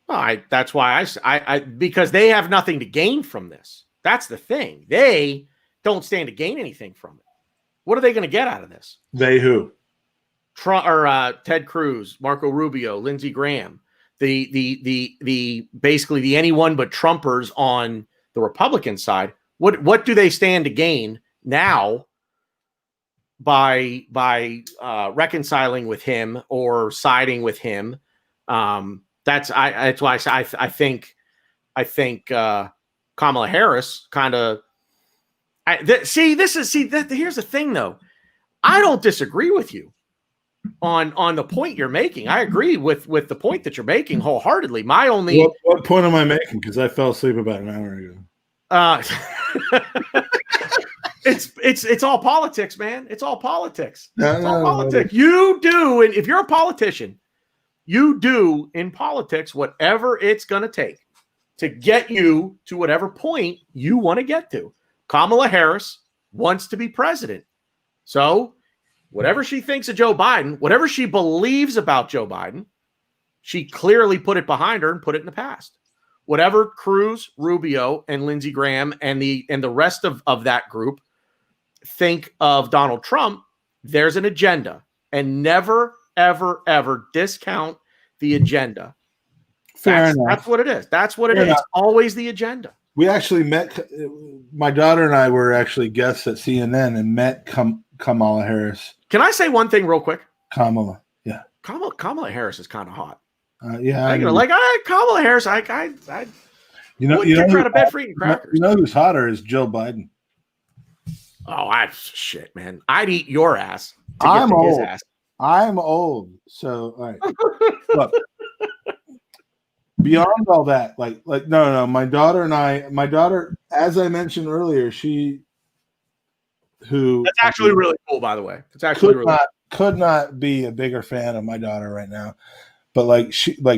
that's why I because they have nothing to gain from this. That's the thing. They don't stand to gain anything from it. What are they going to get out of this? They who? Trump or Ted Cruz, Marco Rubio, Lindsey Graham, the basically the anyone but Trumpers on the Republican side. What do they stand to gain now by reconciling with him or siding with him? That's why I think Kamala Harris kind of. Here's the thing though. I don't disagree with you on the point you're making. I agree with the point that you're making wholeheartedly. My only what point am I making? Because I fell asleep about an hour ago. It's all politics, man. It's all politics. It's all politics. You do, and if you're a politician, you do in politics whatever it's going to take to get you to whatever point you want to get to. Kamala Harris wants to be president. So whatever she thinks of Joe Biden, whatever she believes about Joe Biden, she clearly put it behind her and put it in the past. whatever Cruz, Rubio, and Lindsey Graham and the rest of that group think of Donald Trump, there's an agenda, and never, ever, ever discount the agenda. Fair enough. That's what it is. That's what it is. It's always the agenda. We actually met. My daughter and I were actually guests at CNN and met Kamala Harris. Can I say one thing real quick? Kamala, yeah. Kamala Harris is kind of hot. Yeah, Kamala Harris. I you know out of bed for eating crackers. You know who's hotter is Joe Biden. Oh, shit, man! I'd eat your ass. I'm old. His ass. I'm old. So, all right. Look, beyond all that, like, no. My daughter, as I mentioned earlier, that's actually really cool, by the way. It's actually could not be a bigger fan of my daughter right now. But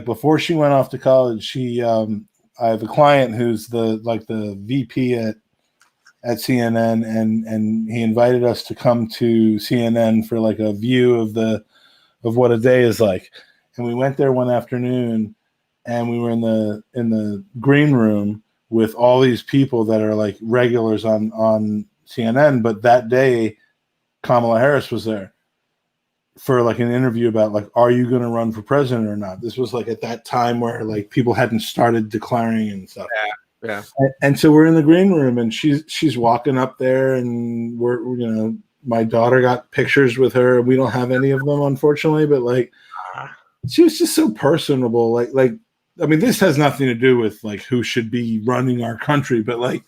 before she went off to college, I have a client who's the VP at CNN, and he invited us to come to CNN for like a view of what a day is like. And we went there one afternoon, and we were in the green room with all these people that are like regulars on CNN. But that day, Kamala Harris was there for like an interview about like, are you going to run for president or not? This was like at that time where like people hadn't started declaring and stuff. Yeah. And so we're in the green room, and she's walking up there, and my daughter got pictures with her. We don't have any of them, unfortunately, but like she was just so personable. Like I mean, this has nothing to do with like who should be running our country, but we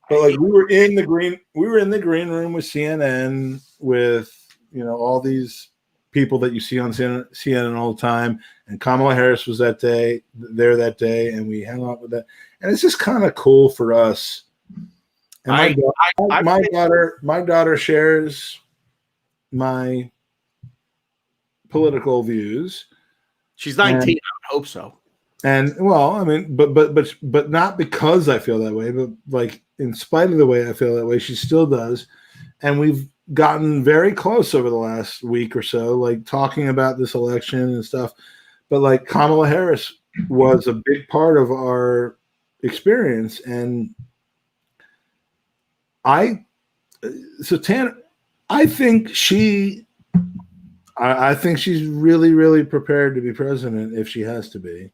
were in the green room with CNN with all these people that you see on CNN all the time, and Kamala Harris was there that day, and we hung out with that, and it's just kind of cool for us. And my daughter shares my political views. She's 19. I would hope so. And well, I mean, but not because I feel that way, but like in spite of the way I feel that way, she still does, and we've gotten very close over the last week or so, like talking about this election and stuff. But like Kamala Harris was a big part of our experience. And Tanner, I think she's really, really prepared to be president if she has to be.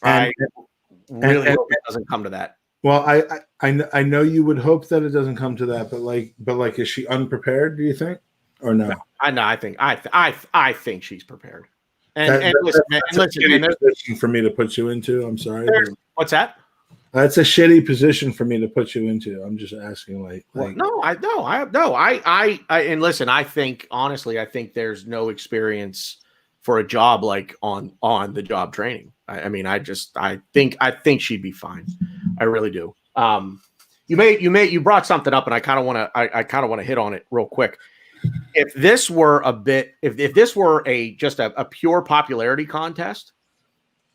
I really hope it doesn't come to that. Well, I know you would hope that it doesn't come to that, but like, is she unprepared? Do you think, or no? I think she's prepared. And listen, position for me to put you into. I'm sorry. What's that? That's a shitty position for me to put you into. I'm just asking, and listen, I think honestly, I think there's no experience for a job like on the job training. I think she'd be fine. I really do. You brought something up, and I kind of want to hit on it real quick. If this were if this were just a pure popularity contest,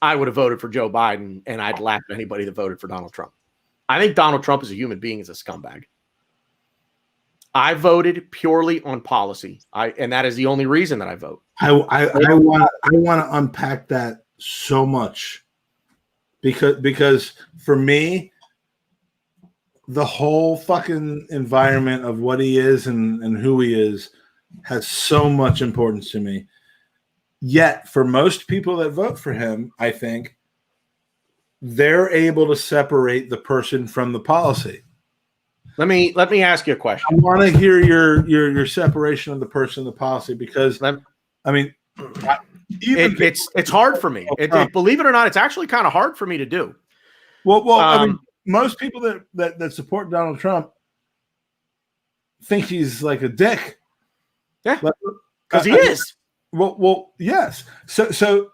I would have voted for Joe Biden, and I'd laugh at anybody that voted for Donald Trump. I think Donald Trump as a human being is a scumbag. I voted purely on policy, and that is the only reason that I vote. I want to unpack that so much because for me, the whole fucking environment of what he is and who he is has so much importance to me. Yet, for most people that vote for him, I think they're able to separate the person from the policy. Let me ask you a question. I want to hear your separation of the person and the policy, because it's hard for me. Believe it or not, it's actually kind of hard for me to do. Well, most people that support Donald Trump think he's like a dick. Yeah, because he is. Well, yes. So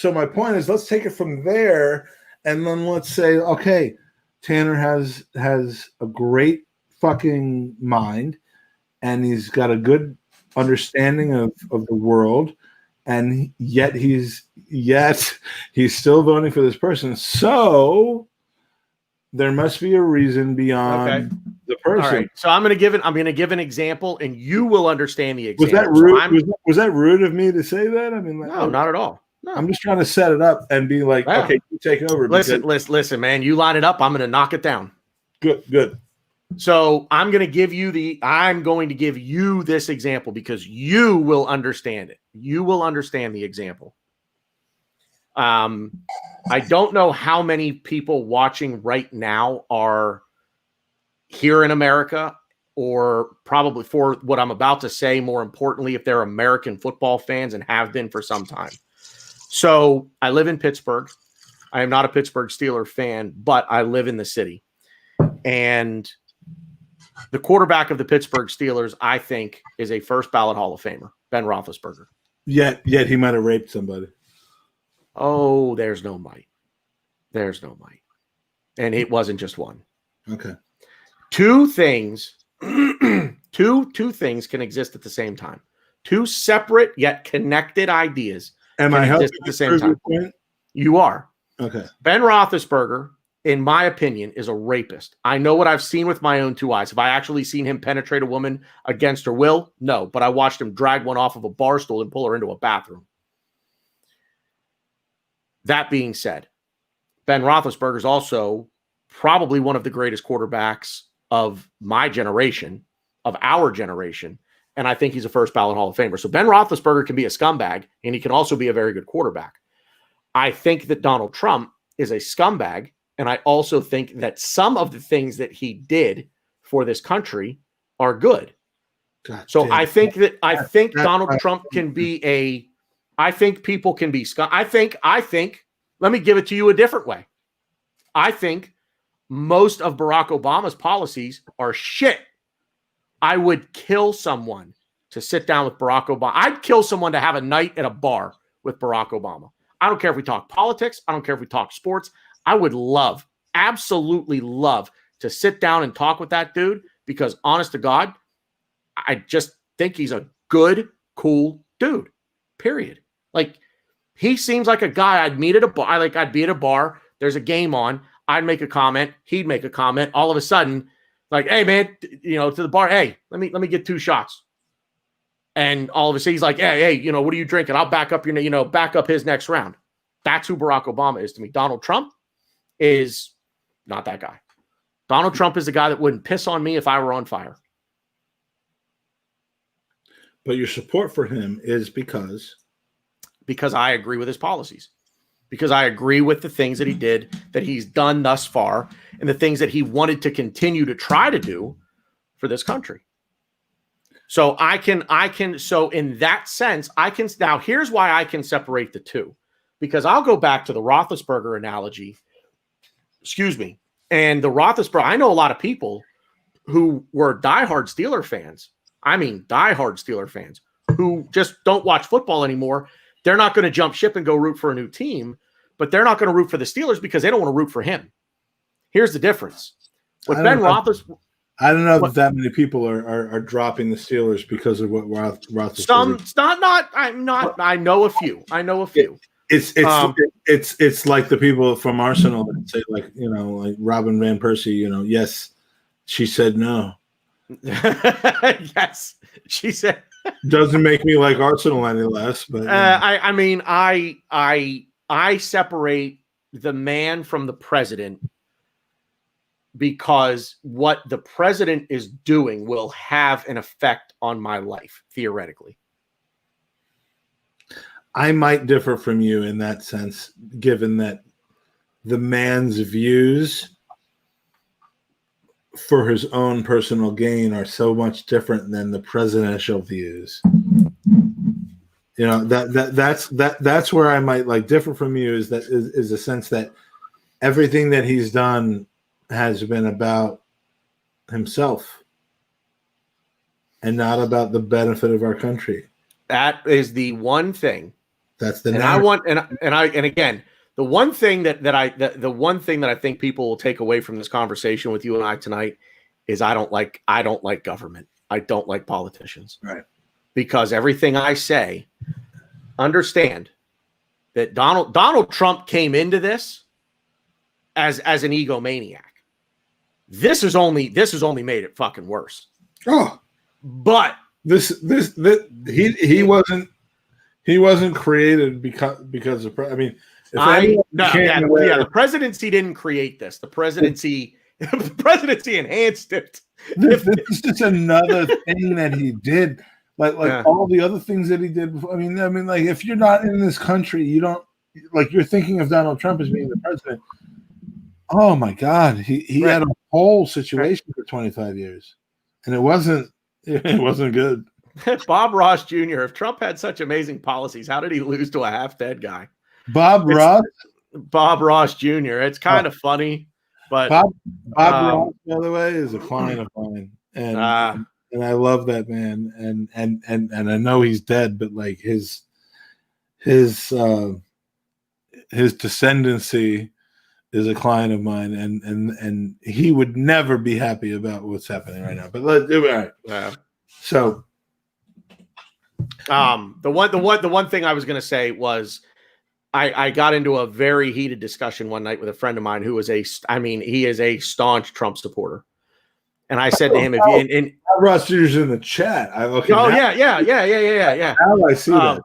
my point is, let's take it from there, and then let's say, okay, Tanner has a great fucking mind, and he's got a good understanding of the world, and yet he's still voting for this person. So there must be a reason beyond the person. All right. So I'm going to give an example, and you will understand the example. Was that rude? Was that rude of me to say that? No, not at all. No. I'm just trying to set it up and be like, Yeah. okay, you take over. Listen, man. You line it up. I'm going to knock it down. Good. So I'm going to give you this example because you will understand it. You will understand the example. I don't know how many people watching right now are here in America, or probably for what I'm about to say, more importantly, if they're American football fans and have been for some time. So I live in Pittsburgh. I am not a Pittsburgh Steelers fan, but I live in the city. And the quarterback of the Pittsburgh Steelers, I think, is a first ballot Hall of Famer, Ben Roethlisberger. Yet he might have raped somebody. Oh, there's no might. There's no might. And it wasn't just one. Okay. Two things can exist at the same time. Two separate yet connected ideas Am I helping at the same time. Point? You are. Okay. Ben Roethlisberger, in my opinion, is a rapist. I know what I've seen with my own two eyes. Have I actually seen him penetrate a woman against her will? No, but I watched him drag one off of a bar stool and pull her into a bathroom. That being said, Ben Roethlisberger is also probably one of the greatest quarterbacks of my generation, of our generation, and I think he's a first ballot Hall of Famer. So Ben Roethlisberger can be a scumbag, and he can also be a very good quarterback. I think that Donald Trump is a scumbag, and I also think that some of the things that he did for this country are good. God so damn. I think Donald Trump can be a. I think people can be scum. I think. Let me give it to you a different way. I think most of Barack Obama's policies are shit. I would kill someone to sit down with Barack Obama. I'd kill someone to have a night at a bar with Barack Obama. I don't care if we talk politics. I don't care if we talk sports. I would absolutely love to sit down and talk with that dude because, honest to God, I just think he's a good, cool dude, period. Like, he seems like a guy I'd meet at a bar. I'd be at a bar. There's a game on. I'd make a comment. He'd make a comment. All of a sudden, like, hey, man, to the bar. Hey, let me get 2 shots. And all of a sudden, he's like, hey, what are you drinking? I'll back up back up his next round. That's who Barack Obama is to me. Donald Trump is not that guy. Donald Trump is the guy that wouldn't piss on me if I were on fire. But your support for him is because I agree with his policies, because I agree with the things that he did, that he's done thus far, and the things that he wanted to continue to try to do for this country. So so in that sense, now here's why I can separate the two, because I'll go back to the Roethlisberger analogy. Excuse me. And the Roethlisberger, I know a lot of people who were diehard Steeler fans. I mean, diehard Steeler fans who just don't watch football anymore. They're not going to jump ship and go root for a new team, but they're not going to root for the Steelers because they don't want to root for him. Here's the difference. With Ben Roethlisberger, I don't know if that many people are dropping the Steelers because of what Roethlisberger. I know a few. It's like the people from Arsenal that say, like Robin Van Persie. Yes, she said no. Yes, she said. Doesn't make me like Arsenal any less, but I separate the man from the president because what the president is doing will have an effect on my life, theoretically. I might differ from you in that sense, given that the man's views for his own personal gain are so much different than the presidential views. That's where I might differ from you, is the sense that everything that he's done has been about himself and not about the benefit of our country. That is the one thing. That's the and I want and again, the one thing that I think people will take away from this conversation with you and I tonight is I don't like government. I don't like politicians. Right. Because everything I say, understand that Donald Trump came into this as an egomaniac. This has only made it fucking worse. Oh, but he wasn't He wasn't created because of. I mean, the presidency didn't create this. The presidency enhanced it. This is just another thing that he did, like all the other things that he did before. I mean, like if you're not in this country, you don't like. You're thinking of Donald Trump as being the president. Oh my God, he had a whole situation for 25 years, and it wasn't good. Bob Ross Jr. If Trump had such amazing policies, how did he lose to a half-dead guy? Bob Ross Jr. It's kind of funny, but Bob Ross, by the way, is a client of mine, and I love that man, and I know he's dead, but like his descendancy is a client of mine, and he would never be happy about what's happening right now. But let's do it. All right. So. The one thing I was going to say was I got into a very heated discussion one night with a friend of mine who is he is a staunch Trump supporter. And I said to him, Ross Jr.'s in the chat. Yeah. Now I see that.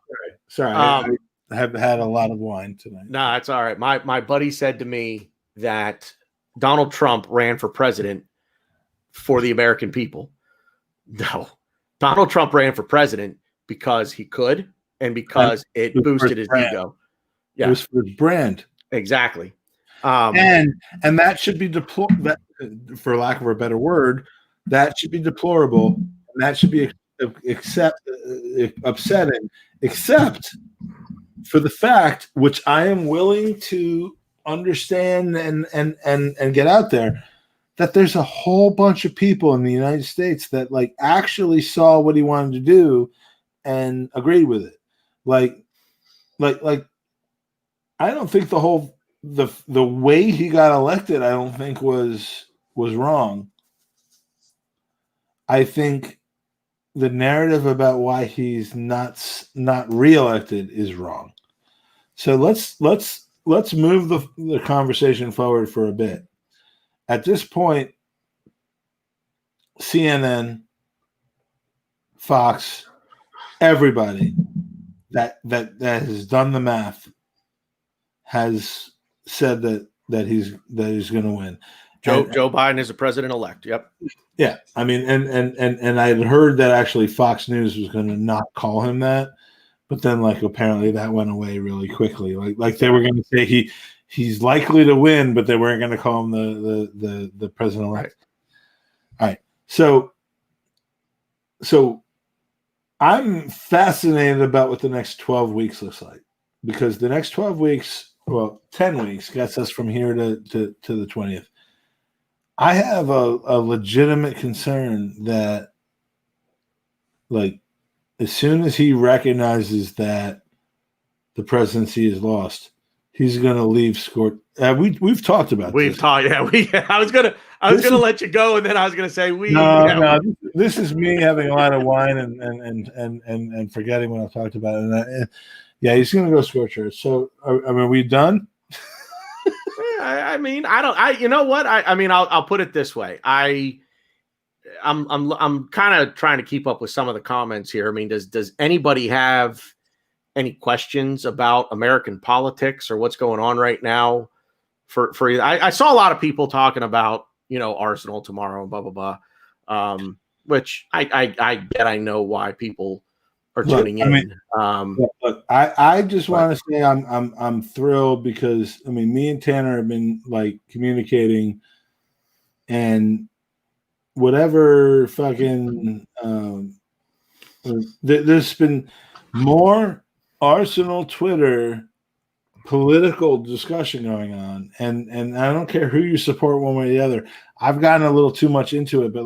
Sorry. I have had a lot of wine tonight. No, it's all right. My buddy said to me that Donald Trump ran for president for the American people. No, Donald Trump ran for president because he could and because it boosted his ego. Yeah, it was for his brand. Exactly. And that should be that, for lack of a better word, that should be deplorable. And that should be upsetting, except for the fact, which I am willing to understand and get out there, that there's a whole bunch of people in the United States that like actually saw what he wanted to do and agreed with it. Like I don't think the way he got elected, I don't think was wrong. I think the narrative about why he's not reelected is wrong. So let's move the conversation forward for a bit. At this point, CNN, Fox, everybody that has done the math has said that he's going to win. Joe Biden is a president-elect. Yep. Yeah, I mean, and I had heard that actually Fox News was going to not call him that, but then like apparently that went away really quickly. Like they were going to say he's likely to win, but they weren't going to call him the president-elect. All right, so I'm fascinated about what the next 12 weeks looks like, because the next 12 weeks, well, 10 weeks gets us from here to the 20th. I have a legitimate concern that, like, as soon as he recognizes that the presidency is lost, he's going to leave score. We've talked about. We've talked. Yeah, I was gonna let you go, and then I was gonna say No. This is me having a lot of wine and forgetting what I've talked about. And yeah, he's going to go scorcher. So, are we done? I mean, you know what? I'll put it this way. I'm kind of trying to keep up with some of the comments here. I mean, does anybody have any questions about American politics or what's going on right now? I saw a lot of people talking about, Arsenal tomorrow and blah, blah, blah. Which I get, I know why people are tuning in. Look, I just want to say I'm thrilled because me and Tanner have been like communicating, and whatever fucking there's been more Arsenal Twitter political discussion going on, and I don't care who you support one way or the other. I've gotten a little too much into it, but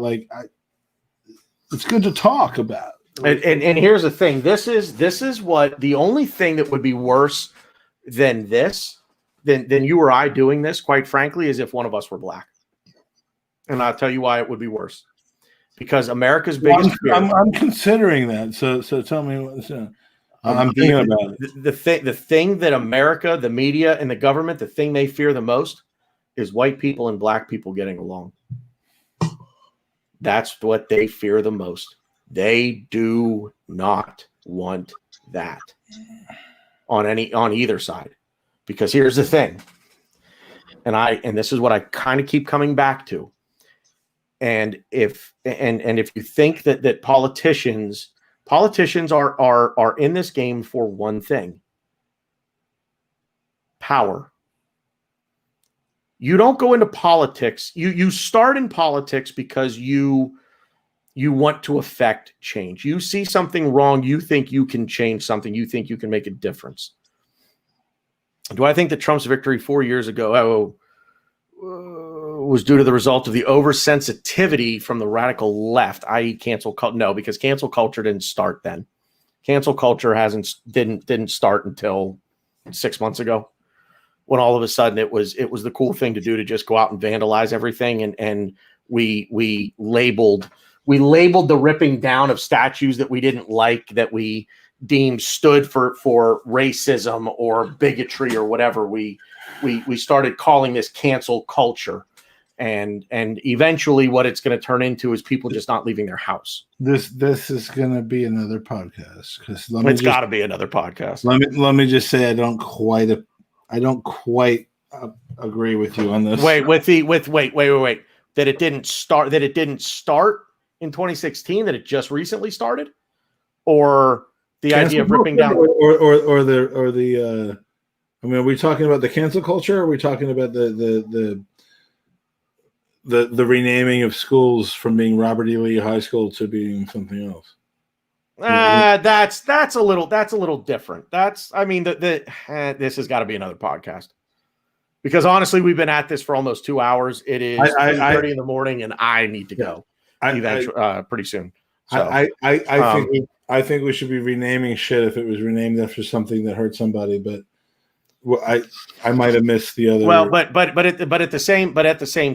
it's good to talk about. And here's the thing. This is what the only thing that would be worse than this, than you or I doing this, quite frankly, is if one of us were black. And I'll tell you why it would be worse. Because America's biggest fear. I'm considering that. So tell me what. I'm thinking about it. The thing that America, the media, and the government, the thing they fear the most is white people and black people getting along. That's what they fear the most. They do not want that on either side. Because here's the thing. And this is what I kind of keep coming back to. And if you think that politicians are in this game for one thing, power. You don't go into politics. You start in politics because you want to affect change. You see something wrong. You think you can change something. You think you can make a difference. Do I think that Trump's victory 4 years ago was due to the result of the oversensitivity from the radical left, i.e. cancel culture? No, because cancel culture didn't start then. Cancel culture didn't start until 6 months ago, when all of a sudden it was the cool thing to do to just go out and vandalize everything, and we labeled the ripping down of statues that we didn't like, that we deemed stood for racism or bigotry or whatever. We started calling this cancel culture, and eventually what it's going to turn into is people just not leaving their house. This is going to be another podcast, because it's got to be another podcast. Let me just say I don't quite agree with you on this. Wait. That it didn't start in 2016. That it just recently started, or the idea of ripping down, or the. I mean, are we talking about the cancel culture? Or are we talking about the renaming of schools from being Robert E. Lee High School to being something else? That's a little different. This has got to be another podcast, because honestly, we've been at this for almost 2 hours. It is 8:30 in the morning, and I need to go pretty soon. So, I think we should be renaming shit if it was renamed after something that hurt somebody, but. Well, I might have missed the other. Well, but at the same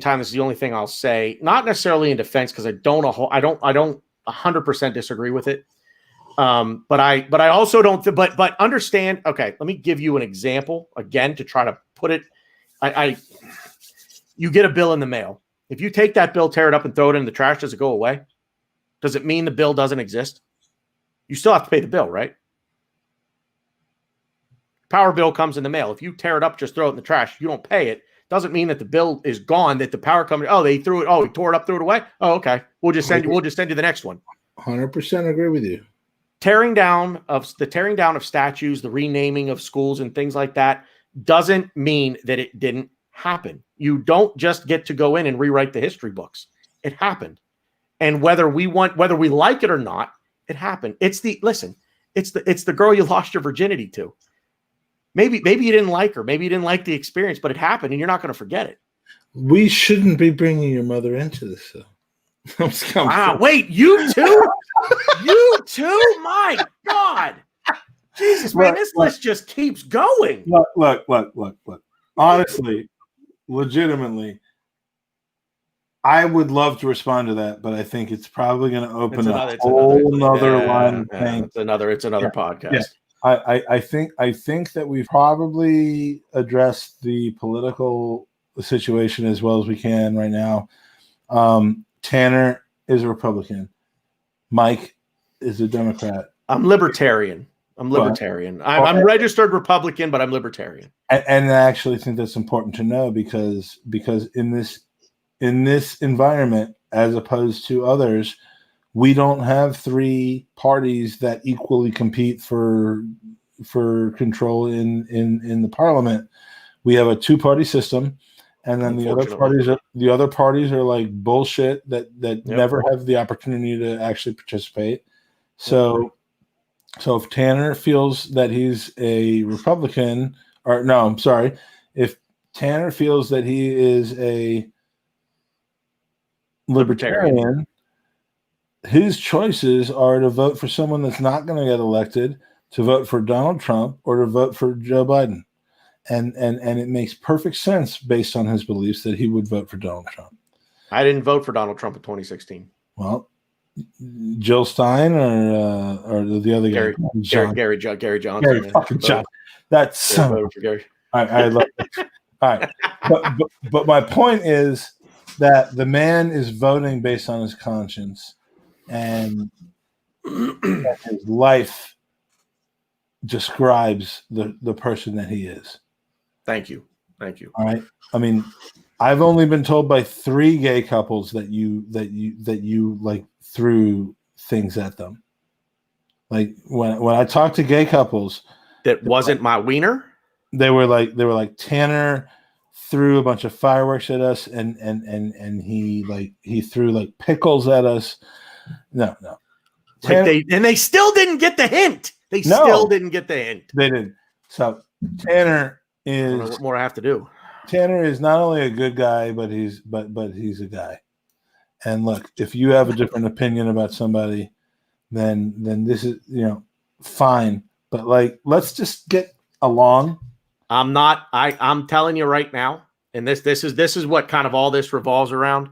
time, this is the only thing I'll say. Not necessarily in defense, because I don't 100% disagree with it. But I also don't. But understand. Okay, let me give you an example again to try to put it. You get a bill in the mail. If you take that bill, tear it up, and throw it in the trash, does it go away? Does it mean the bill doesn't exist? You still have to pay the bill, right? Power bill comes in the mail. If you tear it up, just throw it in the trash, you don't pay it. Doesn't mean that the bill is gone, that the power company, they threw it. Oh, he tore it up, threw it away. Oh, okay. We'll just send you the next one. 100% agree with you. Tearing down of statues, the renaming of schools and things like that doesn't mean that it didn't happen. You don't just get to go in and rewrite the history books. It happened. And whether we like it or not, it happened. It's the girl you lost your virginity to. Maybe you didn't like her. Maybe you didn't like the experience, but it happened, and you're not going to forget it. We shouldn't be bringing your mother into this, though. Wow, wait, you too? You too? My God. Jesus, man, this list just keeps going. Look. Honestly, legitimately, I would love to respond to that, but I think it's probably going to open a whole nother line of pain. It's another podcast. Yeah. I think that we've probably addressed the political situation as well as we can right now. Tanner is a Republican. Mike is a Democrat. I'm libertarian. I'm registered Republican, but I'm libertarian. And I actually think that's important to know because in this environment, as opposed to others, we don't have three parties that equally compete for control in the parliament. We have a two-party system, and then the other parties are like bullshit that never have the opportunity to actually participate. So if Tanner feels that he's a Republican, if Tanner feels that he is a libertarian, his choices are to vote for someone that's not going to get elected, to vote for Donald Trump, or to vote for Joe Biden. And it makes perfect sense based on his beliefs that he would vote for Donald Trump. I didn't vote for Donald Trump in 2016. Well, Jill Stein or the other guy? Gary Johnson. Gary fucking Johnson. That's so. I love it. All right. But my point is that the man is voting based on his conscience, and his life describes the person that he is. Thank you. All right. I mean, I've only been told by 3 gay couples that you like threw things at them. Like when I talk to gay couples, that wasn't my wiener. They were like Tanner threw a bunch of fireworks at us, and he threw like pickles at us. No. Tanner, they still didn't get the hint. They didn't get the hint. They didn't. So Tanner is. I don't know what more I have to do. Tanner is not only a good guy, but he's a guy. And look, if you have a different opinion about somebody, then this is fine. But like, let's just get along. I'm telling you right now, and this is what kind of all this revolves around.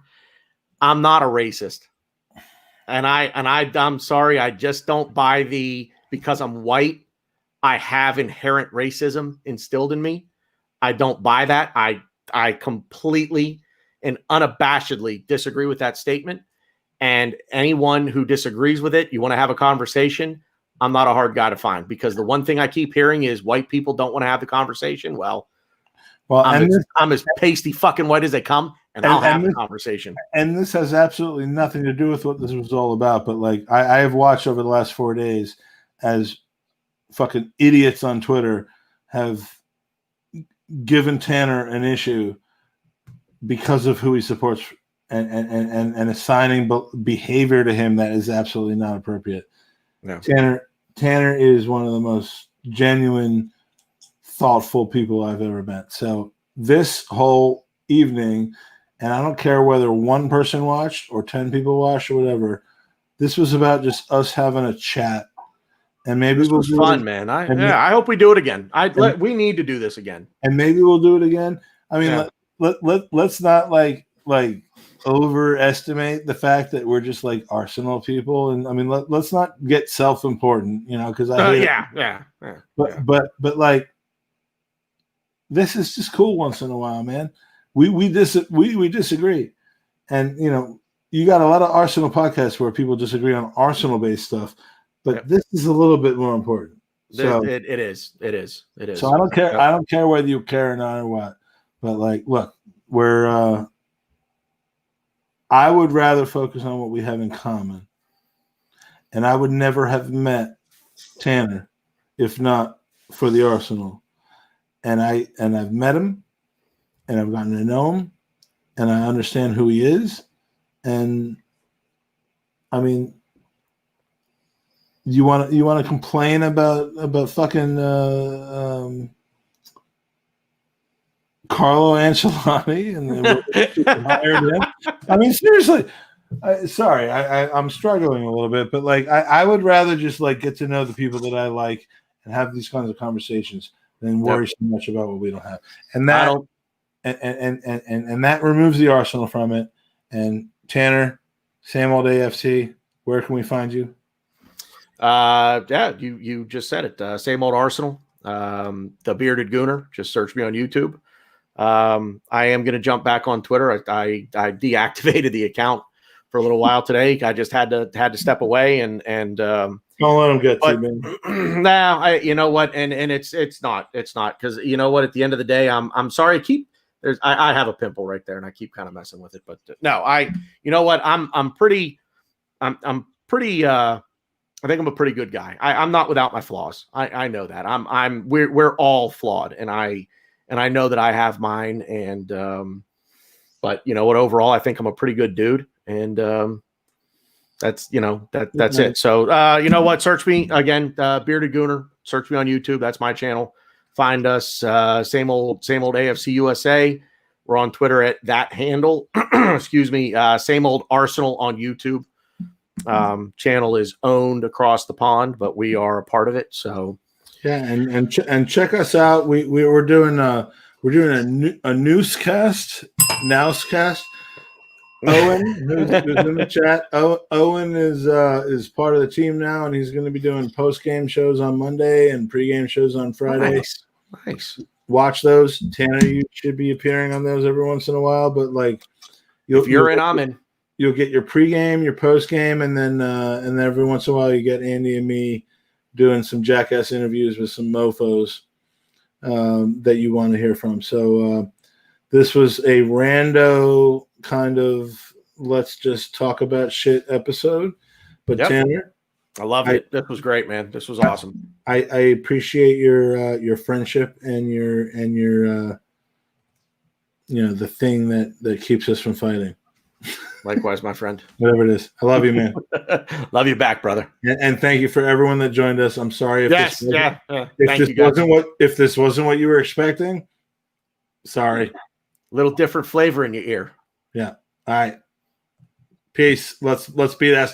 I'm not a racist. And I'm sorry, I just don't buy because I'm white, I have inherent racism instilled in me. I don't buy that. I completely and unabashedly disagree with that statement. And anyone who disagrees with it, you want to have a conversation, I'm not a hard guy to find, because the one thing I keep hearing is white people don't want to have the conversation. Well, I'm as pasty fucking white as they come, and I'll have the conversation. And this has absolutely nothing to do with what this was all about. But like, I have watched over the last 4 days as fucking idiots on Twitter have given Tanner an issue because of who he supports and assigning behavior to him that is absolutely not appropriate. No. Tanner is one of the most genuine, thoughtful people I've ever met. So this whole evening, and I don't care whether 1 person watched or 10 people watched or whatever, this was about just us having a chat. And maybe this was fun, man. I hope we do it again. We need to do this again. And maybe we'll do it again. I mean, let's not like overestimate the fact that we're just like Arsenal people. And I mean, let's not get self-important, because but like, this is just cool once in a while, man. We disagree, and you got a lot of Arsenal podcasts where people disagree on Arsenal-based stuff. But this is a little bit more important. So it is. So I don't care. I don't care whether you care or not or what. But like, look, I would rather focus on what we have in common. And I would never have met Tanner if not for the Arsenal. And I've met him, and I've gotten to know him, and I understand who he is. And I mean, you want to complain about fucking Carlo Ancelotti and hired him? I mean, seriously. Sorry, I'm struggling a little bit, but like I would rather just like get to know the people that I like and have these kinds of conversations than worry so much about what we don't have. And that and that removes the Arsenal from it. And Tanner, same old AFC. Where can we find you? You just said it. Same old Arsenal. The Bearded Gooner. Just search me on YouTube. I am going to jump back on Twitter. I deactivated the account for a little while today. I just had to step away and don't let them get to man. Nah, you know what? And it's not because you know what? At the end of the day, I'm sorry. I have a pimple right there, and I keep kind of messing with it. But no, you know what? I'm pretty. I think I'm a pretty good guy. I'm not without my flaws. I know that. We're all flawed, and I know that I have mine. And but you know what? Overall, I think I'm a pretty good dude, and that's that's it. So you know what? Search me again, Bearded Gooner. Search me on YouTube. That's my channel. Find us. Same old AFC USA. We're on Twitter at that handle. Excuse me. Same old Arsenal on YouTube. Channel is owned across the pond, but we are a part of it. So yeah, and check us out. We're doing a newscast, nowscast. Owen, who's in the chat. Owen is part of the team now, and he's going to be doing post-game shows on Monday and pre-game shows on Friday. Nice. Watch those. Tanner, you should be appearing on those every once in a while, but like, if you're in, I'm in. You'll get your pregame, your postgame, and then every once in a while you get Andy and me doing some jackass interviews with some mofos that you want to hear from. So this was a rando kind of let's just talk about shit episode. But Tanner, I loved it. This was great, man. This was awesome. I appreciate your friendship and your the thing that keeps us from fighting. Likewise, my friend. Whatever it is. I love you, man. Love you back, brother. And thank you for everyone that joined us. I'm sorry if this wasn't what you were expecting. Sorry. A little different flavor in your ear. Yeah. All right. Peace. Let's beat that.